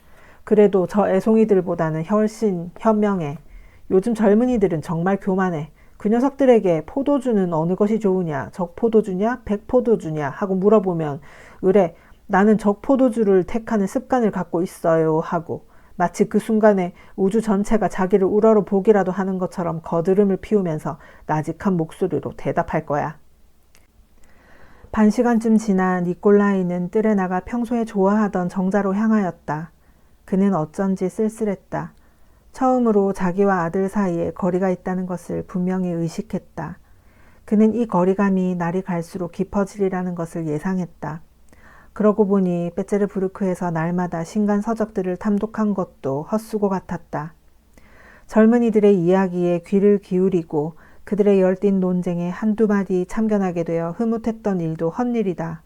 그래도 저 애송이들보다는 훨씬 현명해. 요즘 젊은이들은 정말 교만해. 그 녀석들에게 포도주는 어느 것이 좋으냐, 적포도주냐, 백포도주냐 하고 물어보면 으레, 나는 적포도주를 택하는 습관을 갖고 있어요 하고 마치 그 순간에 우주 전체가 자기를 우러러 보기라도 하는 것처럼 거드름을 피우면서 나직한 목소리로 대답할 거야. 반 시간쯤 지나 니콜라이는 뜰에 나가 평소에 좋아하던 정자로 향하였다. 그는 어쩐지 쓸쓸했다. 처음으로 자기와 아들 사이에 거리가 있다는 것을 분명히 의식했다. 그는 이 거리감이 날이 갈수록 깊어지리라는 것을 예상했다. 그러고 보니 베체르부르크에서 날마다 신간 서적들을 탐독한 것도 헛수고 같았다. 젊은이들의 이야기에 귀를 기울이고 그들의 열띤 논쟁에 한두 마디 참견하게 되어 흐뭇했던 일도 헛일이다.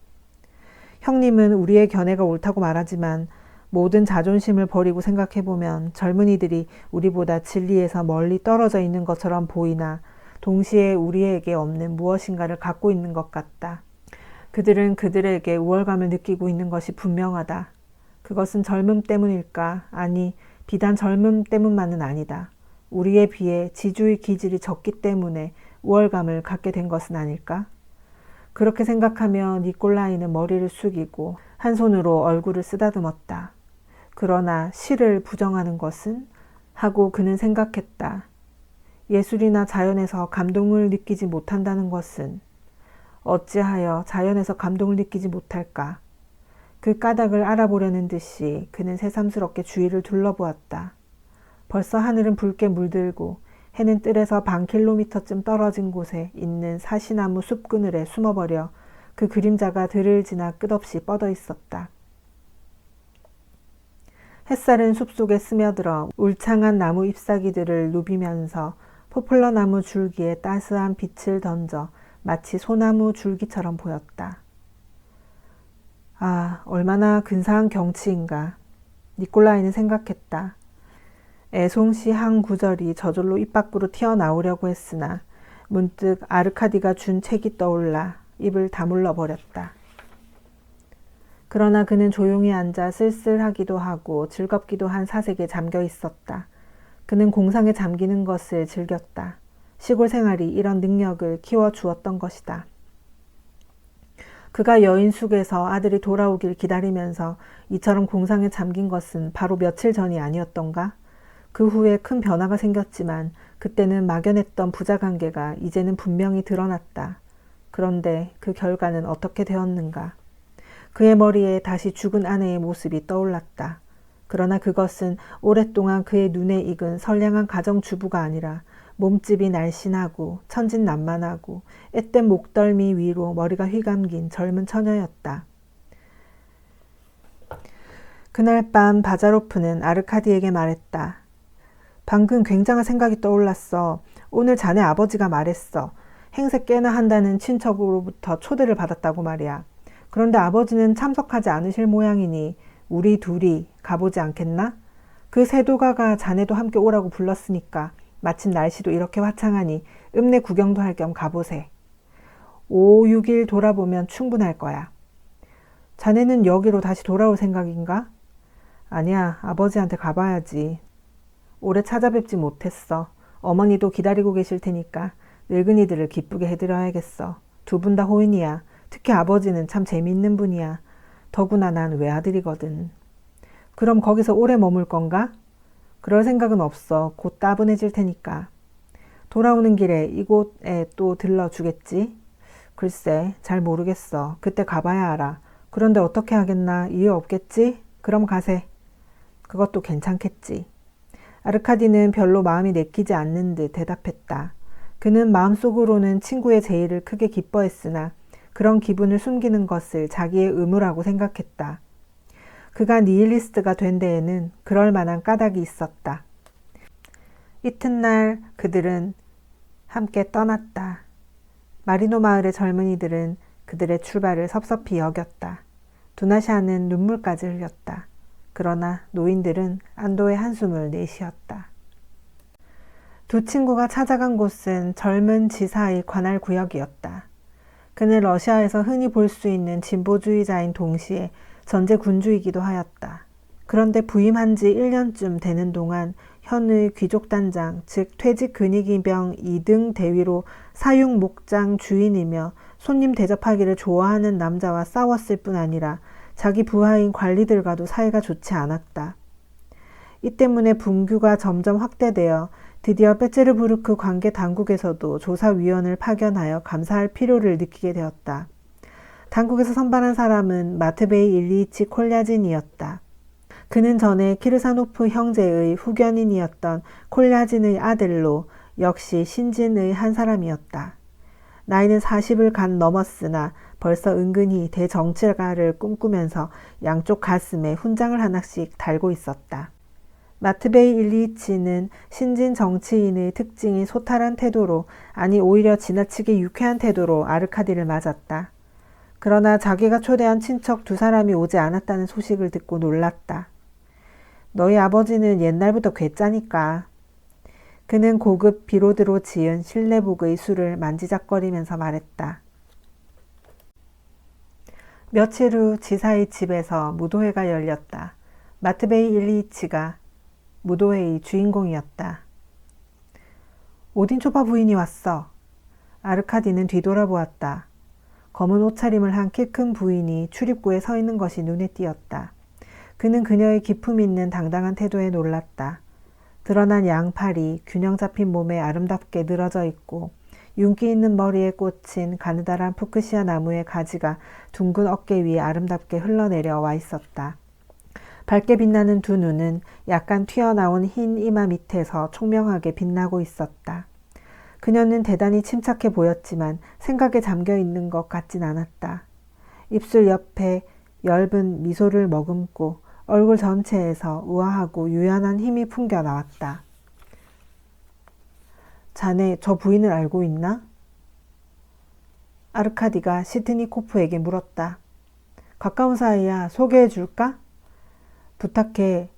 형님은 우리의 견해가 옳다고 말하지만 모든 자존심을 버리고 생각해보면 젊은이들이 우리보다 진리에서 멀리 떨어져 있는 것처럼 보이나 동시에 우리에게 없는 무엇인가를 갖고 있는 것 같다. 그들은 그들에게 우월감을 느끼고 있는 것이 분명하다. 그것은 젊음 때문일까? 아니, 비단 젊음 때문만은 아니다. 우리에 비해 지주의 기질이 적기 때문에 우월감을 갖게 된 것은 아닐까? 그렇게 생각하며 니콜라이는 머리를 숙이고 한 손으로 얼굴을 쓰다듬었다. 그러나 시를 부정하는 것은? 하고 그는 생각했다. 예술이나 자연에서 감동을 느끼지 못한다는 것은? 어찌하여 자연에서 감동을 느끼지 못할까? 그 까닭을 알아보려는 듯이 그는 새삼스럽게 주위를 둘러보았다. 벌써 하늘은 붉게 물들고 해는 뜰에서 반 킬로미터쯤 떨어진 곳에 있는 사시나무 숲 그늘에 숨어버려 그 그림자가 들을 지나 끝없이 뻗어 있었다. 햇살은 숲속에 스며들어 울창한 나무 잎사귀들을 누비면서 포플러 나무 줄기에 따스한 빛을 던져 마치 소나무 줄기처럼 보였다. 아, 얼마나 근사한 경치인가. 니콜라이는 생각했다. 애송시 한 구절이 저절로 입 밖으로 튀어나오려고 했으나 문득 아르카디가 준 책이 떠올라 입을 다물러 버렸다. 그러나 그는 조용히 앉아 쓸쓸하기도 하고 즐겁기도 한 사색에 잠겨 있었다. 그는 공상에 잠기는 것을 즐겼다. 시골 생활이 이런 능력을 키워주었던 것이다. 그가 여인숙에서 아들이 돌아오길 기다리면서 이처럼 공상에 잠긴 것은 바로 며칠 전이 아니었던가? 그 후에 큰 변화가 생겼지만 그때는 막연했던 부자관계가 이제는 분명히 드러났다. 그런데 그 결과는 어떻게 되었는가? 그의 머리에 다시 죽은 아내의 모습이 떠올랐다. 그러나 그것은 오랫동안 그의 눈에 익은 선량한 가정주부가 아니라 몸집이 날씬하고 천진난만하고 앳된 목덜미 위로 머리가 휘감긴 젊은 처녀였다. 그날 밤 바자로프는 아르카디에게 말했다. 방금 굉장한 생각이 떠올랐어. 오늘 자네 아버지가 말했어. 행세 꽤나 한다는 친척으로부터 초대를 받았다고 말이야. 그런데 아버지는 참석하지 않으실 모양이니 우리 둘이 가보지 않겠나? 그 세도가가 자네도 함께 오라고 불렀으니까 마침 날씨도 이렇게 화창하니 읍내 구경도 할 겸 가보세. 5, 6일 돌아보면 충분할 거야. 자네는 여기로 다시 돌아올 생각인가? 아니야, 아버지한테 가봐야지. 오래 찾아뵙지 못했어. 어머니도 기다리고 계실 테니까 늙은이들을 기쁘게 해드려야겠어. 두 분 다 호인이야. 특히 아버지는 참 재미있는 분이야. 더구나 난 외아들이거든. 그럼 거기서 오래 머물 건가? 그럴 생각은 없어. 곧 따분해질 테니까. 돌아오는 길에 이곳에 또 들러주겠지? 글쎄, 잘 모르겠어. 그때 가봐야 알아. 그런데 어떻게 하겠나? 이유 없겠지? 그럼 가세. 그것도 괜찮겠지. 아르카디는 별로 마음이 내키지 않는 듯 대답했다. 그는 마음속으로는 친구의 제의를 크게 기뻐했으나 그런 기분을 숨기는 것을 자기의 의무라고 생각했다. 그가 니힐리스트가 된 데에는 그럴 만한 까닭이 있었다. 이튿날 그들은 함께 떠났다. 마리노 마을의 젊은이들은 그들의 출발을 섭섭히 여겼다. 두나샤는 눈물까지 흘렸다. 그러나 노인들은 안도의 한숨을 내쉬었다. 두 친구가 찾아간 곳은 젊은 지사의 관할 구역이었다. 그는 러시아에서 흔히 볼 수 있는 진보주의자인 동시에 전제군주이기도 하였다. 그런데 부임한 지 1년쯤 되는 동안 현의 귀족단장, 즉 퇴직 근위기병 2등 대위로 사육목장 주인이며 손님 대접하기를 좋아하는 남자와 싸웠을 뿐 아니라 자기 부하인 관리들과도 사이가 좋지 않았다. 이 때문에 분규가 점점 확대되어 드디어 페체르부르크 관계 당국에서도 조사위원을 파견하여 감사할 필요를 느끼게 되었다. 당국에서 선발한 사람은 마트베이 일리이치 콜야진이었다. 그는 전에 키르사노프 형제의 후견인이었던 콜야진의 아들로 역시 신진의 한 사람이었다. 나이는 40을 간 넘었으나 벌써 은근히 대정치가를 꿈꾸면서 양쪽 가슴에 훈장을 하나씩 달고 있었다. 마트베이 일리이치는 신진 정치인의 특징이 소탈한 태도로, 아니 오히려 지나치게 유쾌한 태도로 아르카디를 맞았다. 그러나 자기가 초대한 친척 두 사람이 오지 않았다는 소식을 듣고 놀랐다. 너희 아버지는 옛날부터 괴짜니까. 그는 고급 비로드로 지은 실내복의 술을 만지작거리면서 말했다. 며칠 후 지사의 집에서 무도회가 열렸다. 마트베이 일리이치가 무도회의 주인공이었다. 오딘초파 부인이 왔어. 아르카디는 뒤돌아보았다. 검은 옷차림을 한 키 큰 부인이 출입구에 서 있는 것이 눈에 띄었다. 그는 그녀의 기품 있는 당당한 태도에 놀랐다. 드러난 양팔이 균형 잡힌 몸에 아름답게 늘어져 있고 윤기 있는 머리에 꽂힌 가느다란 푸크시아 나무의 가지가 둥근 어깨 위에 아름답게 흘러내려 와 있었다. 밝게 빛나는 두 눈은 약간 튀어나온 흰 이마 밑에서 총명하게 빛나고 있었다. 그녀는 대단히 침착해 보였지만 생각에 잠겨 있는 것 같진 않았다. 입술 옆에 엷은 미소를 머금고 얼굴 전체에서 우아하고 유연한 힘이 풍겨 나왔다. 자네 저 부인을 알고 있나? 아르카디가 시트니코프에게 물었다. 가까운 사이야. 소개해 줄까? 부탁해.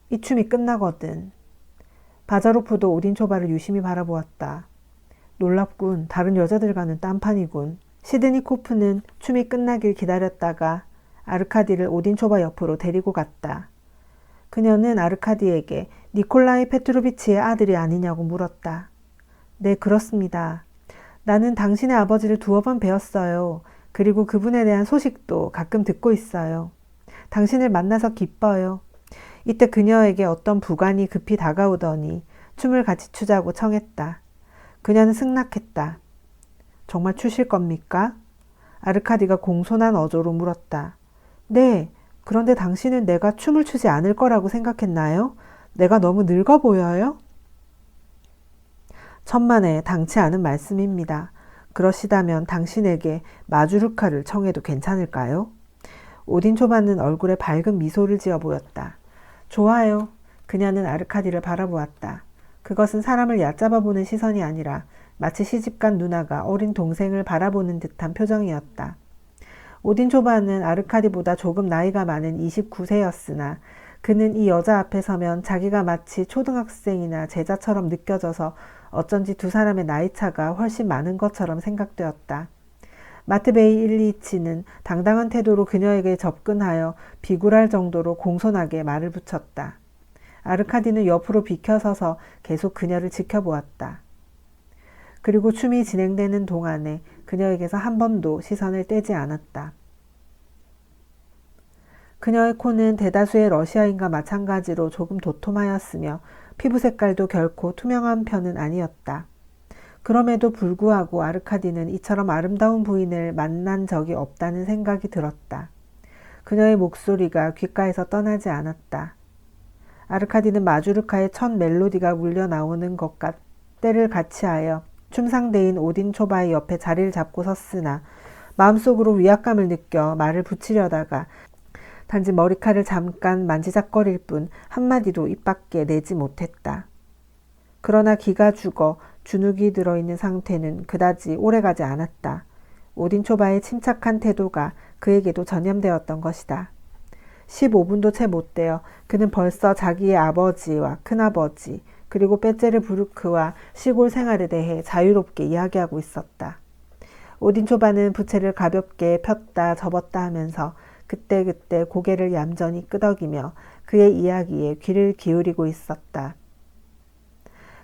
이 춤이 끝나거든. 바자로프도 오딘초바를 유심히 바라보았다. 놀랍군. 다른 여자들과는 딴판이군. 시드니코프는 춤이 끝나길 기다렸다가 아르카디를 오딘초바 옆으로 데리고 갔다. 그녀는 아르카디에게 니콜라이 페트로비치의 아들이 아니냐고 물었다. 네, 그렇습니다. 나는 당신의 아버지를 두어 번 뵈었어요. 그리고 그분에 대한 소식도 가끔 듣고 있어요. 당신을 만나서 기뻐요. 이때 그녀에게 어떤 부관이 급히 다가오더니 춤을 같이 추자고 청했다. 그녀는 승낙했다. 정말 추실 겁니까? 아르카디가 공손한 어조로 물었다. 네, 그런데 당신은 내가 춤을 추지 않을 거라고 생각했나요? 내가 너무 늙어 보여요? 천만에 당치 않은 말씀입니다. 그러시다면 당신에게 마주르카를 청해도 괜찮을까요? 오딘초바는 얼굴에 밝은 미소를 지어 보였다. 좋아요. 그녀는 아르카디를 바라보았다. 그것은 사람을 얕잡아 보는 시선이 아니라 마치 시집간 누나가 어린 동생을 바라보는 듯한 표정이었다. 오딘초바는 아르카디보다 조금 나이가 많은 29세였으나 그는 이 여자 앞에 서면 자기가 마치 초등학생이나 제자처럼 느껴져서 어쩐지 두 사람의 나이차가 훨씬 많은 것처럼 생각되었다. 마트베이 일리이치는 당당한 태도로 그녀에게 접근하여 비굴할 정도로 공손하게 말을 붙였다. 아르카디는 옆으로 비켜서서 계속 그녀를 지켜보았다. 그리고 춤이 진행되는 동안에 그녀에게서 한 번도 시선을 떼지 않았다. 그녀의 코는 대다수의 러시아인과 마찬가지로 조금 도톰하였으며 피부 색깔도 결코 투명한 편은 아니었다. 그럼에도 불구하고 아르카디는 이처럼 아름다운 부인을 만난 적이 없다는 생각이 들었다. 그녀의 목소리가 귓가에서 떠나지 않았다. 아르카디는 마주르카의 첫 멜로디가 울려 나오는 것과 때를 같이하여 춤상대인 오딘초바의 옆에 자리를 잡고 섰으나 마음속으로 위압감을 느껴 말을 붙이려다가 단지 머리칼을 잠깐 만지작거릴 뿐 한마디도 입 밖에 내지 못했다. 그러나 기가 죽어 주눅이 들어있는 상태는 그다지 오래가지 않았다. 오딘초바의 침착한 태도가 그에게도 전염되었던 것이다. 15분도 채 못 되어 그는 벌써 자기의 아버지와 큰아버지 그리고 베제르부르크와 시골 생활에 대해 자유롭게 이야기하고 있었다. 오딘초바는 부채를 가볍게 폈다 접었다 하면서 그때그때 고개를 얌전히 끄덕이며 그의 이야기에 귀를 기울이고 있었다.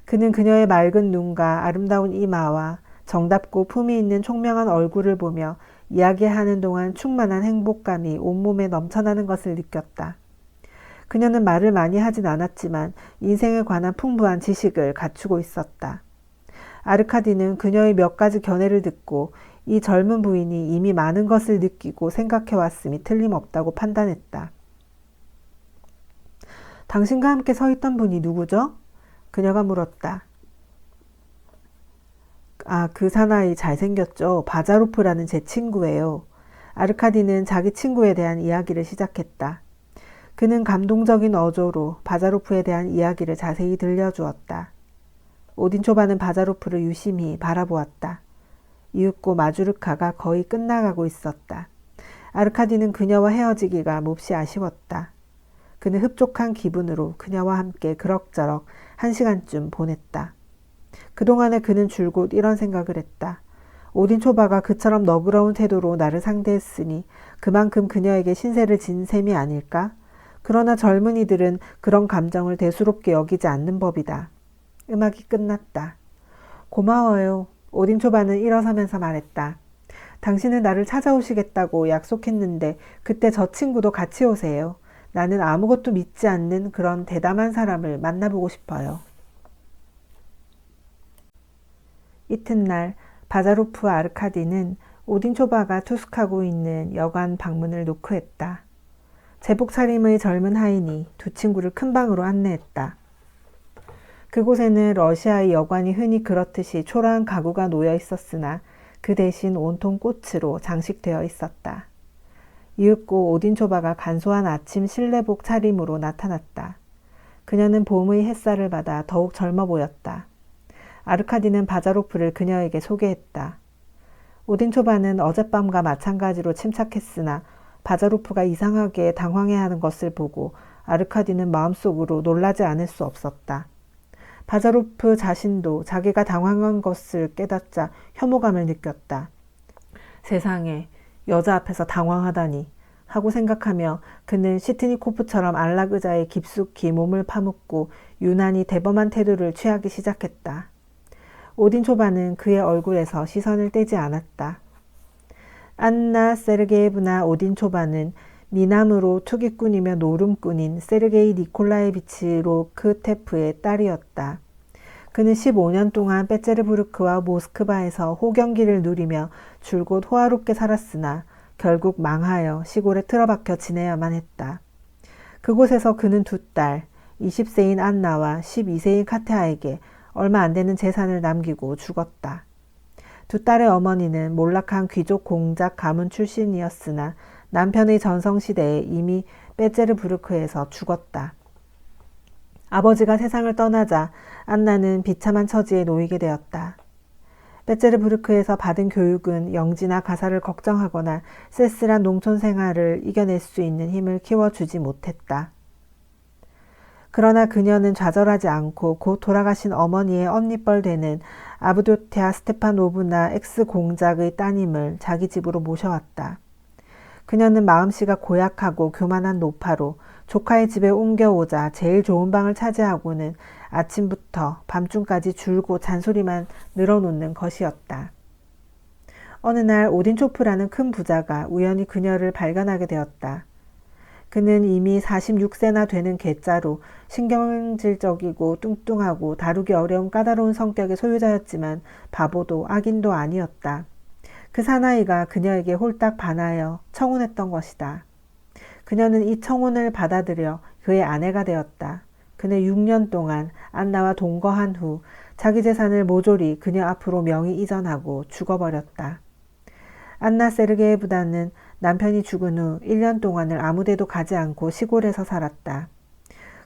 그는 그녀의 맑은 눈과 아름다운 이마와 정답고 품이 있는 총명한 얼굴을 보며 이야기하는 동안 충만한 행복감이 온몸에 넘쳐나는 것을 느꼈다. 그녀는 말을 많이 하진 않았지만 인생에 관한 풍부한 지식을 갖추고 있었다. 아르카디는 그녀의 몇 가지 견해를 듣고 이 젊은 부인이 이미 많은 것을 느끼고 생각해왔음이 틀림없다고 판단했다. 당신과 함께 서 있던 분이 누구죠? 그녀가 물었다. 그 사나이 잘생겼죠. 바자로프라는 제 친구예요. 아르카디는 자기 친구에 대한 이야기를 시작했다. 그는 감동적인 어조로 바자로프에 대한 이야기를 자세히 들려주었다. 오딘초바는 바자로프를 유심히 바라보았다. 이윽고 마주르카가 거의 끝나가고 있었다. 아르카디는 그녀와 헤어지기가 몹시 아쉬웠다. 그는 흡족한 기분으로 그녀와 함께 그럭저럭 1시간쯤 보냈다. 그동안에 그는 줄곧 이런 생각을 했다. 오딘초바가 그처럼 너그러운 태도로 나를 상대했으니 그만큼 그녀에게 신세를 진 셈이 아닐까? 그러나 젊은이들은 그런 감정을 대수롭게 여기지 않는 법이다. 음악이 끝났다. 고마워요. 오딘초바는 일어서면서 말했다. 당신은 나를 찾아오시겠다고 약속했는데 그때 저 친구도 같이 오세요. 나는 아무것도 믿지 않는 그런 대담한 사람을 만나보고 싶어요. 이튿날 바자로프와 아르카디는 오딘초바가 투숙하고 있는 여관 방문을 노크했다. 제복 차림의 젊은 하인이 두 친구를 큰 방으로 안내했다. 그곳에는 러시아의 여관이 흔히 그렇듯이 초라한 가구가 놓여 있었으나 그 대신 온통 꽃으로 장식되어 있었다. 이윽고 오딘초바가 간소한 아침 실내복 차림으로 나타났다. 그녀는 봄의 햇살을 받아 더욱 젊어 보였다. 아르카디는 바자로프를 그녀에게 소개했다. 오딘초바는 어젯밤과 마찬가지로 침착했으나 바자로프가 이상하게 당황해하는 것을 보고 아르카디는 마음속으로 놀라지 않을 수 없었다. 바자로프 자신도 자기가 당황한 것을 깨닫자 혐오감을 느꼈다. 세상에, 여자 앞에서 당황하다니 하고 생각하며 그는 시트니코프처럼 안락의자에 깊숙이 몸을 파묻고 유난히 대범한 태도를 취하기 시작했다. 오딘초바는 그의 얼굴에서 시선을 떼지 않았다. 안나 세르게이브나 오딘초바는 미남으로 투기꾼이며 노름꾼인 세르게이 니콜라예비치 로크테프의 딸이었다. 그는 15년 동안 베제르부르크와 모스크바에서 호경기를 누리며 줄곧 호화롭게 살았으나 결국 망하여 시골에 틀어박혀 지내야만 했다. 그곳에서 그는 두 딸, 20세인 안나와 12세인 카테아에게 얼마 안 되는 재산을 남기고 죽었다. 두 딸의 어머니는 몰락한 귀족 공작 가문 출신이었으나 남편의 전성시대에 이미 베제르부르크에서 죽었다. 아버지가 세상을 떠나자 안나는 비참한 처지에 놓이게 되었다. 베제르부르크에서 받은 교육은 영지나 가사를 걱정하거나 쓸쓸한 농촌 생활을 이겨낼 수 있는 힘을 키워주지 못했다. 그러나 그녀는 좌절하지 않고 곧 돌아가신 어머니의 언니뻘 되는 아브도티아 스테파노브나 엑스 공작의 따님을 자기 집으로 모셔왔다. 그녀는 마음씨가 고약하고 교만한 노파로 조카의 집에 옮겨오자 제일 좋은 방을 차지하고는 아침부터 밤중까지 줄고 잔소리만 늘어놓는 것이었다. 어느 날 오딘초프라는 큰 부자가 우연히 그녀를 발견하게 되었다. 그는 이미 46세나 되는 괴짜로 신경질적이고 뚱뚱하고 다루기 어려운 까다로운 성격의 소유자였지만 바보도 악인도 아니었다. 그 사나이가 그녀에게 홀딱 반하여 청혼했던 것이다. 그녀는 이 청혼을 받아들여 그의 아내가 되었다. 그는 6년 동안 안나와 동거한 후 자기 재산을 모조리 그녀 앞으로 명의 이전하고 죽어버렸다. 안나 세르게예브나는 남편이 죽은 후 1년 동안을 아무데도 가지 않고 시골에서 살았다.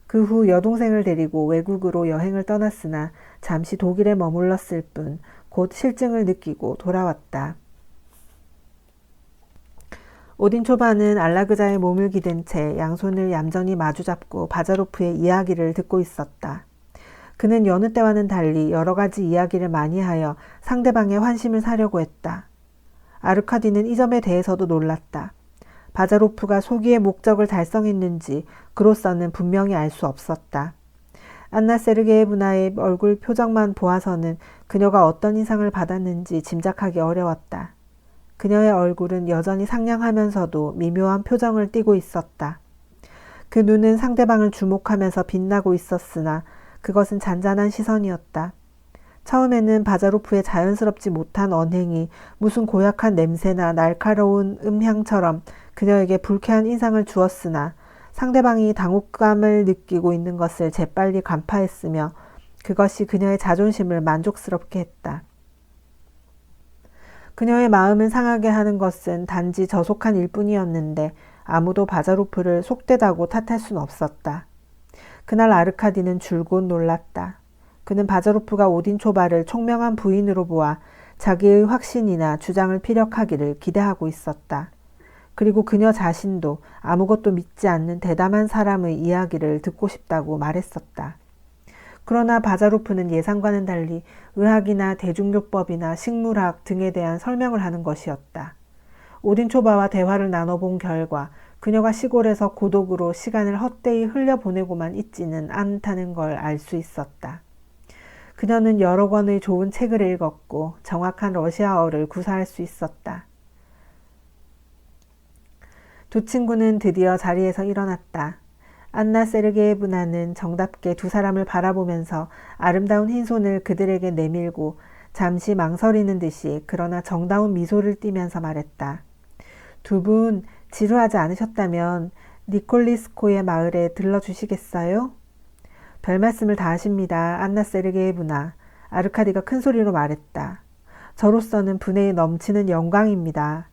그 후 여동생을 데리고 외국으로 여행을 떠났으나 잠시 독일에 머물렀을 뿐 곧 실증을 느끼고 돌아왔다. 오딘초바는 알라그자의 몸을 기댄 채 양손을 얌전히 마주잡고 바자로프의 이야기를 듣고 있었다. 그는 여느 때와는 달리 여러 가지 이야기를 많이 하여 상대방의 환심을 사려고 했다. 아르카디는 이 점에 대해서도 놀랐다. 바자로프가 소기의 목적을 달성했는지 그로서는 분명히 알 수 없었다. 안나 세르게예브나의 얼굴 표정만 보아서는 그녀가 어떤 인상을 받았는지 짐작하기 어려웠다. 그녀의 얼굴은 여전히 상냥하면서도 미묘한 표정을 띠고 있었다. 그 눈은 상대방을 주목하면서 빛나고 있었으나 그것은 잔잔한 시선이었다. 처음에는 바자로프의 자연스럽지 못한 언행이 무슨 고약한 냄새나 날카로운 음향처럼 그녀에게 불쾌한 인상을 주었으나 상대방이 당혹감을 느끼고 있는 것을 재빨리 간파했으며 그것이 그녀의 자존심을 만족스럽게 했다. 그녀의 마음을 상하게 하는 것은 단지 저속한 일뿐이었는데 아무도 바자로프를 속되다고 탓할 순 없었다. 그날 아르카디는 줄곧 놀랐다. 그는 바자로프가 오딘초바를 총명한 부인으로 보아 자기의 확신이나 주장을 피력하기를 기대하고 있었다. 그리고 그녀 자신도 아무것도 믿지 않는 대담한 사람의 이야기를 듣고 싶다고 말했었다. 그러나 바자로프는 예상과는 달리 의학이나 대중요법이나 식물학 등에 대한 설명을 하는 것이었다. 오딘초바와 대화를 나눠본 결과 그녀가 시골에서 고독으로 시간을 헛되이 흘려보내고만 있지는 않다는 걸 알 수 있었다. 그녀는 여러 권의 좋은 책을 읽었고 정확한 러시아어를 구사할 수 있었다. 두 친구는 드디어 자리에서 일어났다. 안나 세르게예브나는 정답게 두 사람을 바라보면서 아름다운 흰 손을 그들에게 내밀고 잠시 망설이는 듯이 그러나 정다운 미소를 띠면서 말했다. 두 분 지루하지 않으셨다면 니콜리스코의 마을에 들러주시겠어요? 별 말씀을 다 하십니다. 안나 세르게예브나. 아르카디가 큰 소리로 말했다. 저로서는 분에 넘치는 영광입니다.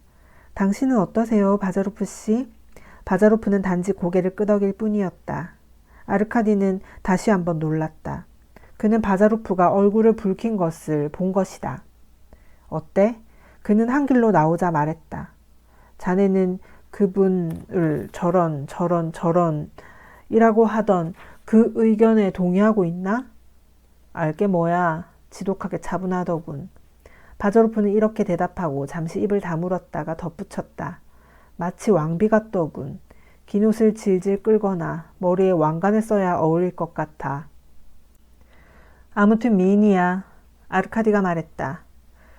당신은 어떠세요, 바자로프 씨? 바자로프는 단지 고개를 끄덕일 뿐이었다. 아르카디는 다시 한번 놀랐다. 그는 바자로프가 얼굴을 붉힌 것을 본 것이다. 어때? 그는 한 길로 나오자 말했다. 자네는 그분을 저런 이라고 하던 그 의견에 동의하고 있나? 알게 뭐야. 지독하게 차분하더군. 바자로프는 이렇게 대답하고 잠시 입을 다물었다가 덧붙였다. 마치 왕비 같더군. 긴 옷을 질질 끌거나 머리에 왕관을 써야 어울릴 것 같아. 아무튼 미인이야. 아르카디가 말했다.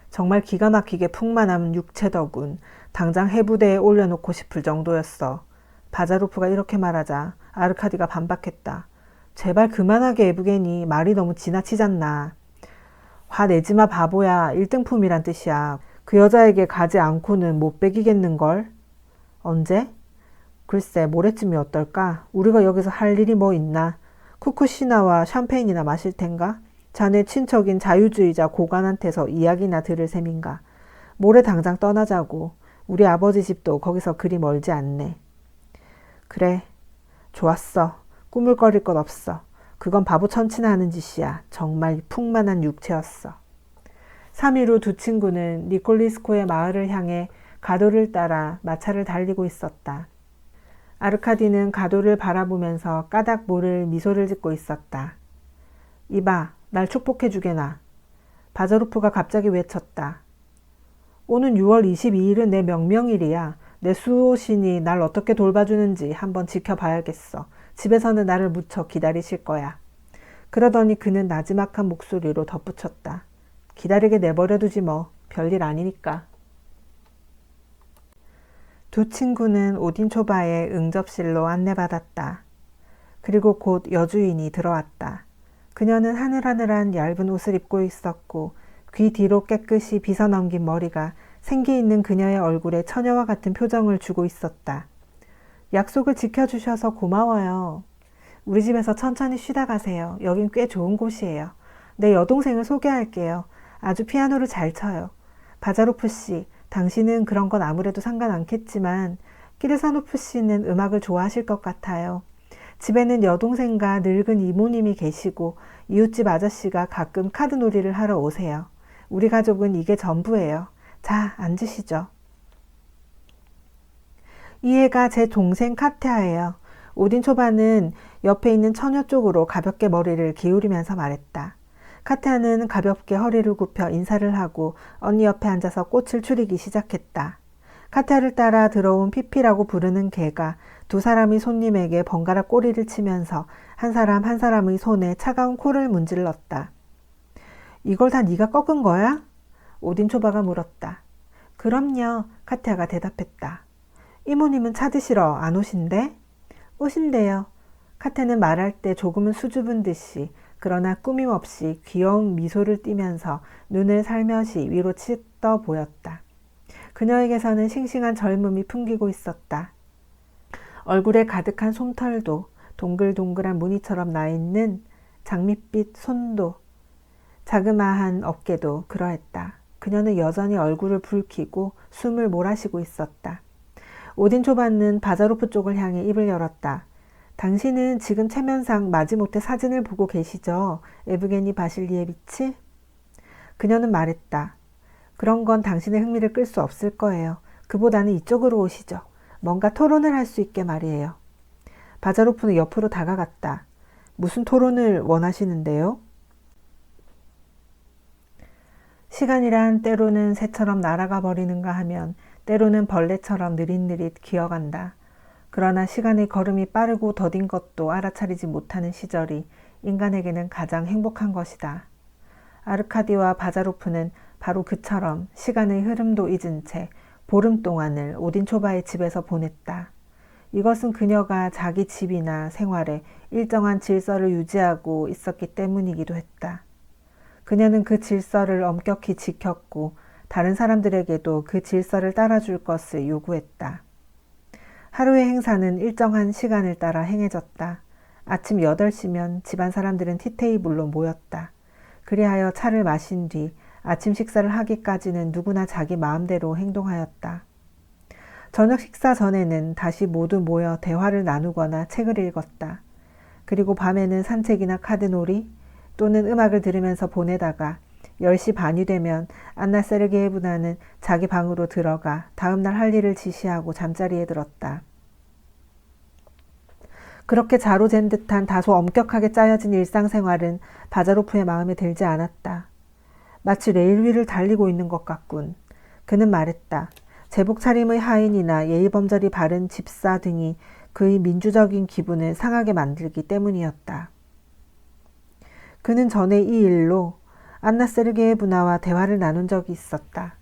정말 기가 막히게 풍만한 육체더군. 당장 해부대에 올려놓고 싶을 정도였어. 바자로프가 이렇게 말하자 아르카디가 반박했다. 제발 그만하게 에브게니. 말이 너무 지나치잖나. 화내지마 바보야. 1등품이란 뜻이야. 그 여자에게 가지 않고는 못 베기겠는걸? 언제? 글쎄 모레쯤이 어떨까? 우리가 여기서 할 일이 뭐 있나? 쿠쿠시나와 샴페인이나 마실 텐가? 자네 친척인 자유주의자 고관한테서 이야기나 들을 셈인가? 모레 당장 떠나자고. 우리 아버지 집도 거기서 그리 멀지 않네. 그래. 좋았어. 꾸물거릴 것 없어. 그건 바보 천치나 하는 짓이야. 정말 풍만한 육체였어. 3일 후 두 친구는 니콜리스코의 마을을 향해 가도를 따라 마차를 달리고 있었다. 아르카디는 가도를 바라보면서 까닭 모를 미소를 짓고 있었다. 이봐, 날 축복해 주게나. 바자로프가 갑자기 외쳤다. 오는 6월 22일은 내 명명일이야. 내 수호신이 날 어떻게 돌봐주는지 한번 지켜봐야겠어. 집에서는 나를 무척 기다리실 거야. 그러더니 그는 나지막한 목소리로 덧붙였다. 기다리게 내버려두지 뭐. 별일 아니니까. 두 친구는 오딘초바의 응접실로 안내받았다. 그리고 곧 여주인이 들어왔다. 그녀는 하늘하늘한 얇은 옷을 입고 있었고 귀 뒤로 깨끗이 빗어넘긴 머리가 생기 있는 그녀의 얼굴에 처녀와 같은 표정을 주고 있었다. 약속을 지켜주셔서 고마워요. 우리 집에서 천천히 쉬다 가세요. 여긴 꽤 좋은 곳이에요. 내 여동생을 소개할게요. 아주 피아노를 잘 쳐요. 바자로프 씨, 당신은 그런 건 아무래도 상관 않겠지만 키르사노프 씨는 음악을 좋아하실 것 같아요. 집에는 여동생과 늙은 이모님이 계시고 이웃집 아저씨가 가끔 카드놀이를 하러 오세요. 우리 가족은 이게 전부예요. 자, 앉으시죠. 이 애가 제 동생 카테아예요. 오딘 초바는 옆에 있는 처녀 쪽으로 가볍게 머리를 기울이면서 말했다. 카테아는 가볍게 허리를 굽혀 인사를 하고 언니 옆에 앉아서 꽃을 추리기 시작했다. 카테아를 따라 들어온 피피라고 부르는 개가 두 사람이 손님에게 번갈아 꼬리를 치면서 한 사람 한 사람의 손에 차가운 코를 문질렀다. 이걸 다 네가 꺾은 거야? 오딘 초바가 물었다. 그럼요, 카테아가 대답했다. 이모님은 차 드시러 안 오신대? 오신대요. 카테는 말할 때 조금은 수줍은 듯이 그러나 꾸밈없이 귀여운 미소를 띠면서 눈을 살며시 위로 치떠 보였다. 그녀에게서는 싱싱한 젊음이 풍기고 있었다. 얼굴에 가득한 솜털도 동글동글한 무늬처럼 나있는 장밋빛 손도 자그마한 어깨도 그러했다. 그녀는 여전히 얼굴을 붉히고 숨을 몰아쉬고 있었다. 오딘 초바는 바자로프 쪽을 향해 입을 열었다. 당신은 지금 체면상 마지못해 사진을 보고 계시죠? 에브게니 바실리에비치? 그녀는 말했다. 그런 건 당신의 흥미를 끌 수 없을 거예요. 그보다는 이쪽으로 오시죠. 뭔가 토론을 할 수 있게 말이에요. 바자로프는 옆으로 다가갔다. 무슨 토론을 원하시는데요? 시간이란 때로는 새처럼 날아가 버리는가 하면 때로는 벌레처럼 느릿느릿 기어간다. 그러나 시간의 걸음이 빠르고 더딘 것도 알아차리지 못하는 시절이 인간에게는 가장 행복한 것이다. 아르카디와 바자로프는 바로 그처럼 시간의 흐름도 잊은 채 보름 동안을 오딘 초바의 집에서 보냈다. 이것은 그녀가 자기 집이나 생활에 일정한 질서를 유지하고 있었기 때문이기도 했다. 그녀는 그 질서를 엄격히 지켰고 다른 사람들에게도 그 질서를 따라줄 것을 요구했다. 하루의 행사는 일정한 시간을 따라 행해졌다. 아침 8시면 집안 사람들은 티테이블로 모였다. 그리하여 차를 마신 뒤 아침 식사를 하기까지는 누구나 자기 마음대로 행동하였다. 저녁 식사 전에는 다시 모두 모여 대화를 나누거나 책을 읽었다. 그리고 밤에는 산책이나 카드놀이 또는 음악을 들으면서 보내다가 10시 반이 되면 안나 세르게예브나는 자기 방으로 들어가 다음날 할 일을 지시하고 잠자리에 들었다. 그렇게 자로 잰 듯한 다소 엄격하게 짜여진 일상생활은 바자로프의 마음에 들지 않았다. 마치 레일 위를 달리고 있는 것 같군. 그는 말했다. 제복 차림의 하인이나 예의범절이 바른 집사 등이 그의 민주적인 기분을 상하게 만들기 때문이었다. 그는 전에 이 일로 안나 세르게예브나와 대화를 나눈 적이 있었다.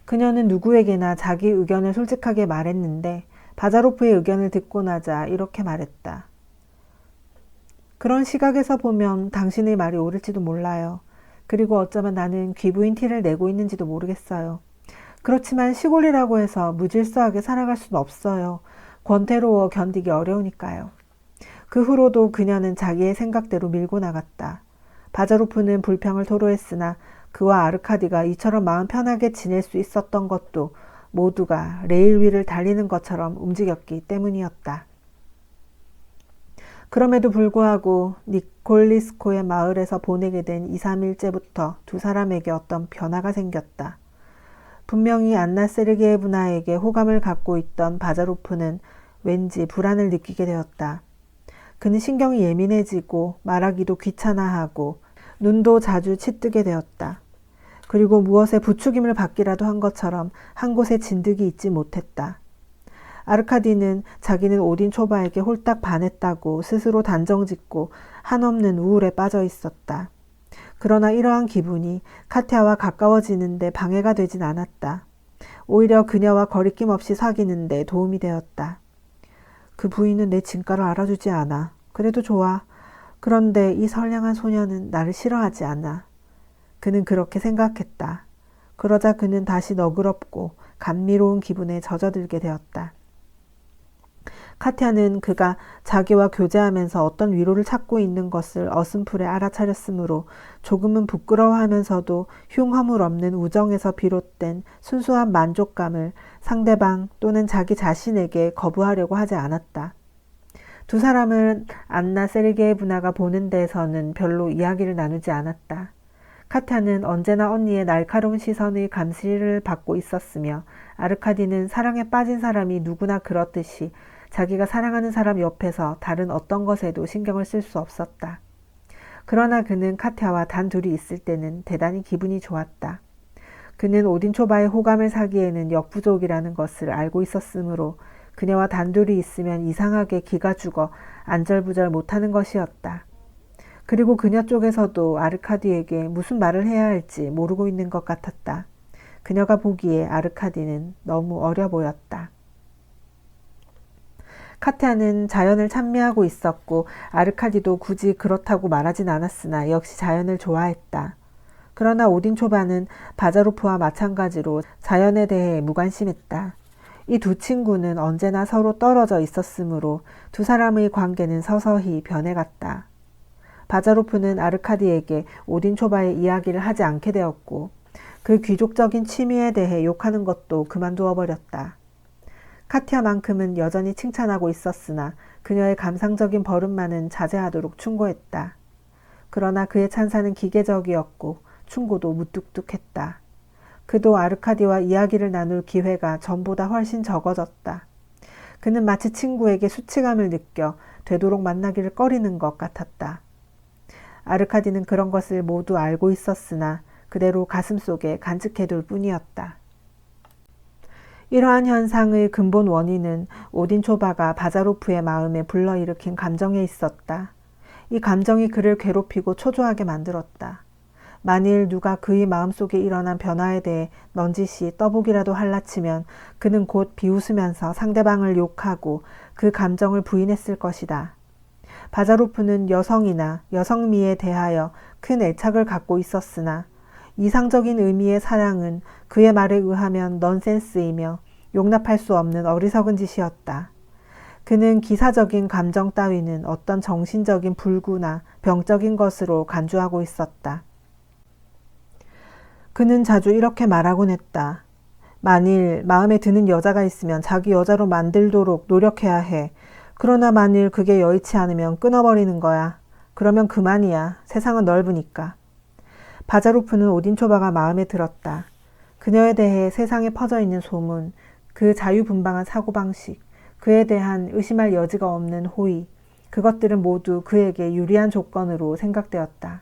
그녀는 누구에게나 자기 의견을 솔직하게 말했는데 바자로프의 의견을 듣고 나자 이렇게 말했다. 그런 시각에서 보면 당신의 말이 옳을지도 몰라요. 그리고 어쩌면 나는 귀부인 티를 내고 있는지도 모르겠어요. 그렇지만 시골이라고 해서 무질서하게 살아갈 수는 없어요. 권태로워 견디기 어려우니까요. 그 후로도 그녀는 자기의 생각대로 밀고 나갔다. 바자로프는 불평을 토로했으나 그와 아르카디가 이처럼 마음 편하게 지낼 수 있었던 것도 모두가 레일 위를 달리는 것처럼 움직였기 때문이었다. 그럼에도 불구하고 니콜리스코의 마을에서 보내게 된 2, 3일째부터 두 사람에게 어떤 변화가 생겼다. 분명히 안나 세르게예브나에게 호감을 갖고 있던 바자로프는 왠지 불안을 느끼게 되었다. 그는 신경이 예민해지고 말하기도 귀찮아하고 눈도 자주 치뜨게 되었다. 그리고 무엇에 부추김을 받기라도 한 것처럼 한 곳에 진득이 있지 못했다. 아르카디는 자기는 오딘 초바에게 홀딱 반했다고 스스로 단정짓고 한없는 우울에 빠져 있었다. 그러나 이러한 기분이 카테아와 가까워지는데 방해가 되진 않았다. 오히려 그녀와 거리낌 없이 사귀는데 도움이 되었다. 그 부인은 내 진가를 알아주지 않아. 그래도 좋아. 그런데 이 선량한 소녀는 나를 싫어하지 않아. 그는 그렇게 생각했다. 그러자 그는 다시 너그럽고 감미로운 기분에 젖어들게 되었다. 카티아는 그가 자기와 교제하면서 어떤 위로를 찾고 있는 것을 어슴풀에 알아차렸으므로 조금은 부끄러워하면서도 흉허물 없는 우정에서 비롯된 순수한 만족감을 상대방 또는 자기 자신에게 거부하려고 하지 않았다. 두 사람은 안나 세르게예브나가 보는 데에서는 별로 이야기를 나누지 않았다. 카티아는 언제나 언니의 날카로운 시선의 감시를 받고 있었으며 아르카디는 사랑에 빠진 사람이 누구나 그렇듯이 자기가 사랑하는 사람 옆에서 다른 어떤 것에도 신경을 쓸 수 없었다. 그러나 그는 카티아와 단둘이 있을 때는 대단히 기분이 좋았다. 그는 오딘초바의 호감을 사기에는 역부족이라는 것을 알고 있었으므로 그녀와 단둘이 있으면 이상하게 기가 죽어 안절부절 못하는 것이었다. 그리고 그녀 쪽에서도 아르카디에게 무슨 말을 해야 할지 모르고 있는 것 같았다. 그녀가 보기에 아르카디는 너무 어려 보였다. 카티아는 자연을 찬미하고 있었고 아르카디도 굳이 그렇다고 말하진 않았으나 역시 자연을 좋아했다. 그러나 오딘초바는 바자로프와 마찬가지로 자연에 대해 무관심했다. 이 두 친구는 언제나 서로 떨어져 있었으므로 두 사람의 관계는 서서히 변해갔다. 바자로프는 아르카디에게 오딘초바의 이야기를 하지 않게 되었고 그 귀족적인 취미에 대해 욕하는 것도 그만두어 버렸다. 카티아만큼은 여전히 칭찬하고 있었으나 그녀의 감상적인 버릇만은 자제하도록 충고했다. 그러나 그의 찬사는 기계적이었고 충고도 무뚝뚝했다. 그도 아르카디와 이야기를 나눌 기회가 전보다 훨씬 적어졌다. 그는 마치 친구에게 수치감을 느껴 되도록 만나기를 꺼리는 것 같았다. 아르카디는 그런 것을 모두 알고 있었으나 그대로 가슴속에 간직해둘 뿐이었다. 이러한 현상의 근본 원인은 오딘초바가 바자로프의 마음에 불러일으킨 감정에 있었다. 이 감정이 그를 괴롭히고 초조하게 만들었다. 만일 누가 그의 마음속에 일어난 변화에 대해 넌지시 떠보기라도 할라치면 그는 곧 비웃으면서 상대방을 욕하고 그 감정을 부인했을 것이다. 바자로프는 여성이나 여성미에 대하여 큰 애착을 갖고 있었으나 이상적인 의미의 사랑은 그의 말에 의하면 넌센스이며 용납할 수 없는 어리석은 짓이었다. 그는 기사적인 감정 따위는 어떤 정신적인 불구나 병적인 것으로 간주하고 있었다. 그는 자주 이렇게 말하곤 했다. 만일 마음에 드는 여자가 있으면 자기 여자로 만들도록 노력해야 해. 그러나 만일 그게 여의치 않으면 끊어버리는 거야. 그러면 그만이야. 세상은 넓으니까. 바자로프는 오딘초바가 마음에 들었다. 그녀에 대해 세상에 퍼져 있는 소문, 그 자유분방한 사고방식, 그에 대한 의심할 여지가 없는 호의, 그것들은 모두 그에게 유리한 조건으로 생각되었다.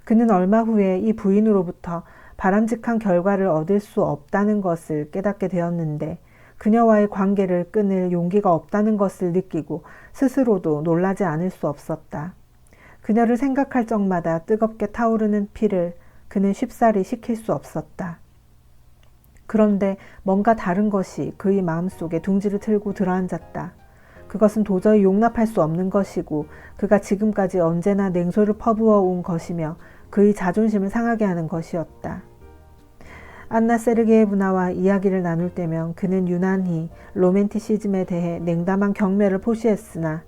그는 얼마 후에 이 부인으로부터 바람직한 결과를 얻을 수 없다는 것을 깨닫게 되었는데 그녀와의 관계를 끊을 용기가 없다는 것을 느끼고 스스로도 놀라지 않을 수 없었다. 그녀를 생각할 적마다 뜨겁게 타오르는 피를 그는 쉽사리 식힐 수 없었다. 그런데 뭔가 다른 것이 그의 마음속에 둥지를 틀고 들어앉았다. 그것은 도저히 용납할 수 없는 것이고 그가 지금까지 언제나 냉소를 퍼부어 온 것이며 그의 자존심을 상하게 하는 것이었다. 안나 세르게예브나와 이야기를 나눌 때면 그는 유난히 로맨티시즘에 대해 냉담한 경멸을 포시했으나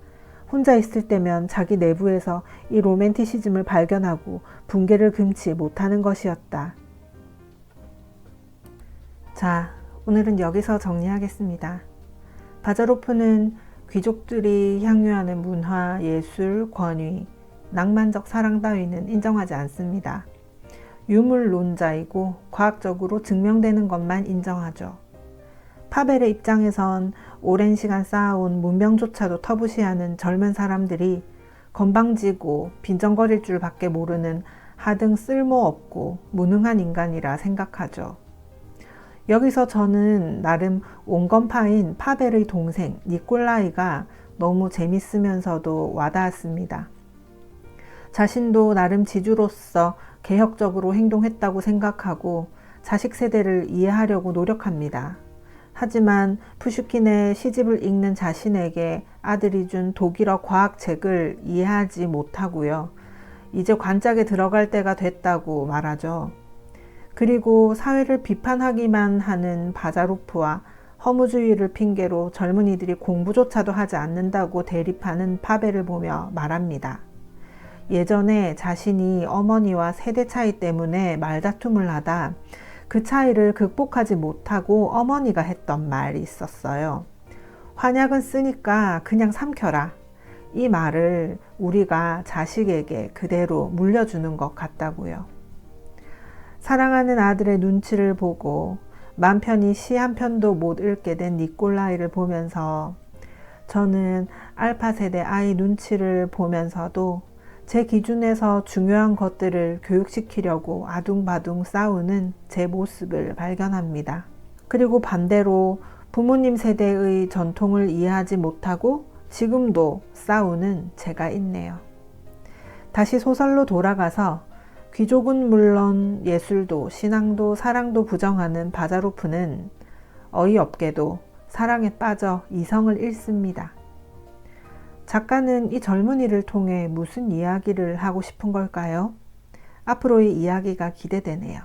혼자 있을 때면 자기 내부에서 이 로맨티시즘을 발견하고 붕괴를 금치 못하는 것이었다. 자, 오늘은 여기서 정리하겠습니다. 바자로프는 귀족들이 향유하는 문화, 예술, 권위, 낭만적 사랑 따위는 인정하지 않습니다. 유물론자이고 과학적으로 증명되는 것만 인정하죠. 파벨의 입장에선 오랜 시간 쌓아온 문명조차도 터부시하는 젊은 사람들이 건방지고 빈정거릴 줄 밖에 모르는 하등 쓸모없고 무능한 인간이라 생각하죠. 여기서 저는 나름 온건파인 파벨의 동생 니콜라이가 너무 재밌으면서도 와닿았습니다. 자신도 나름 지주로서 개혁적으로 행동했다고 생각하고 자식 세대를 이해하려고 노력합니다. 하지만 푸슈킨의 시집을 읽는 자신에게 아들이 준 독일어 과학책을 이해하지 못하고요. 이제 관짝에 들어갈 때가 됐다고 말하죠. 그리고 사회를 비판하기만 하는 바자로프와 허무주의를 핑계로 젊은이들이 공부조차도 하지 않는다고 대립하는 파벨을 보며 말합니다. 예전에 자신이 어머니와 세대 차이 때문에 말다툼을 하다 그 차이를 극복하지 못하고 어머니가 했던 말이 있었어요. 환약은 쓰니까 그냥 삼켜라. 이 말을 우리가 자식에게 그대로 물려주는 것 같다고요. 사랑하는 아들의 눈치를 보고 맘 편히 시 한 편도 못 읽게 된 니콜라이를 보면서 저는 알파 세대 아이 눈치를 보면서도 제 기준에서 중요한 것들을 교육시키려고 아둥바둥 싸우는 제 모습을 발견합니다. 그리고 반대로 부모님 세대의 전통을 이해하지 못하고 지금도 싸우는 제가 있네요. 다시 소설로 돌아가서 귀족은 물론 예술도 신앙도 사랑도 부정하는 바자로프는 어이없게도 사랑에 빠져 이성을 잃습니다. 작가는 이 젊은이를 통해 무슨 이야기를 하고 싶은 걸까요? 앞으로의 이야기가 기대되네요.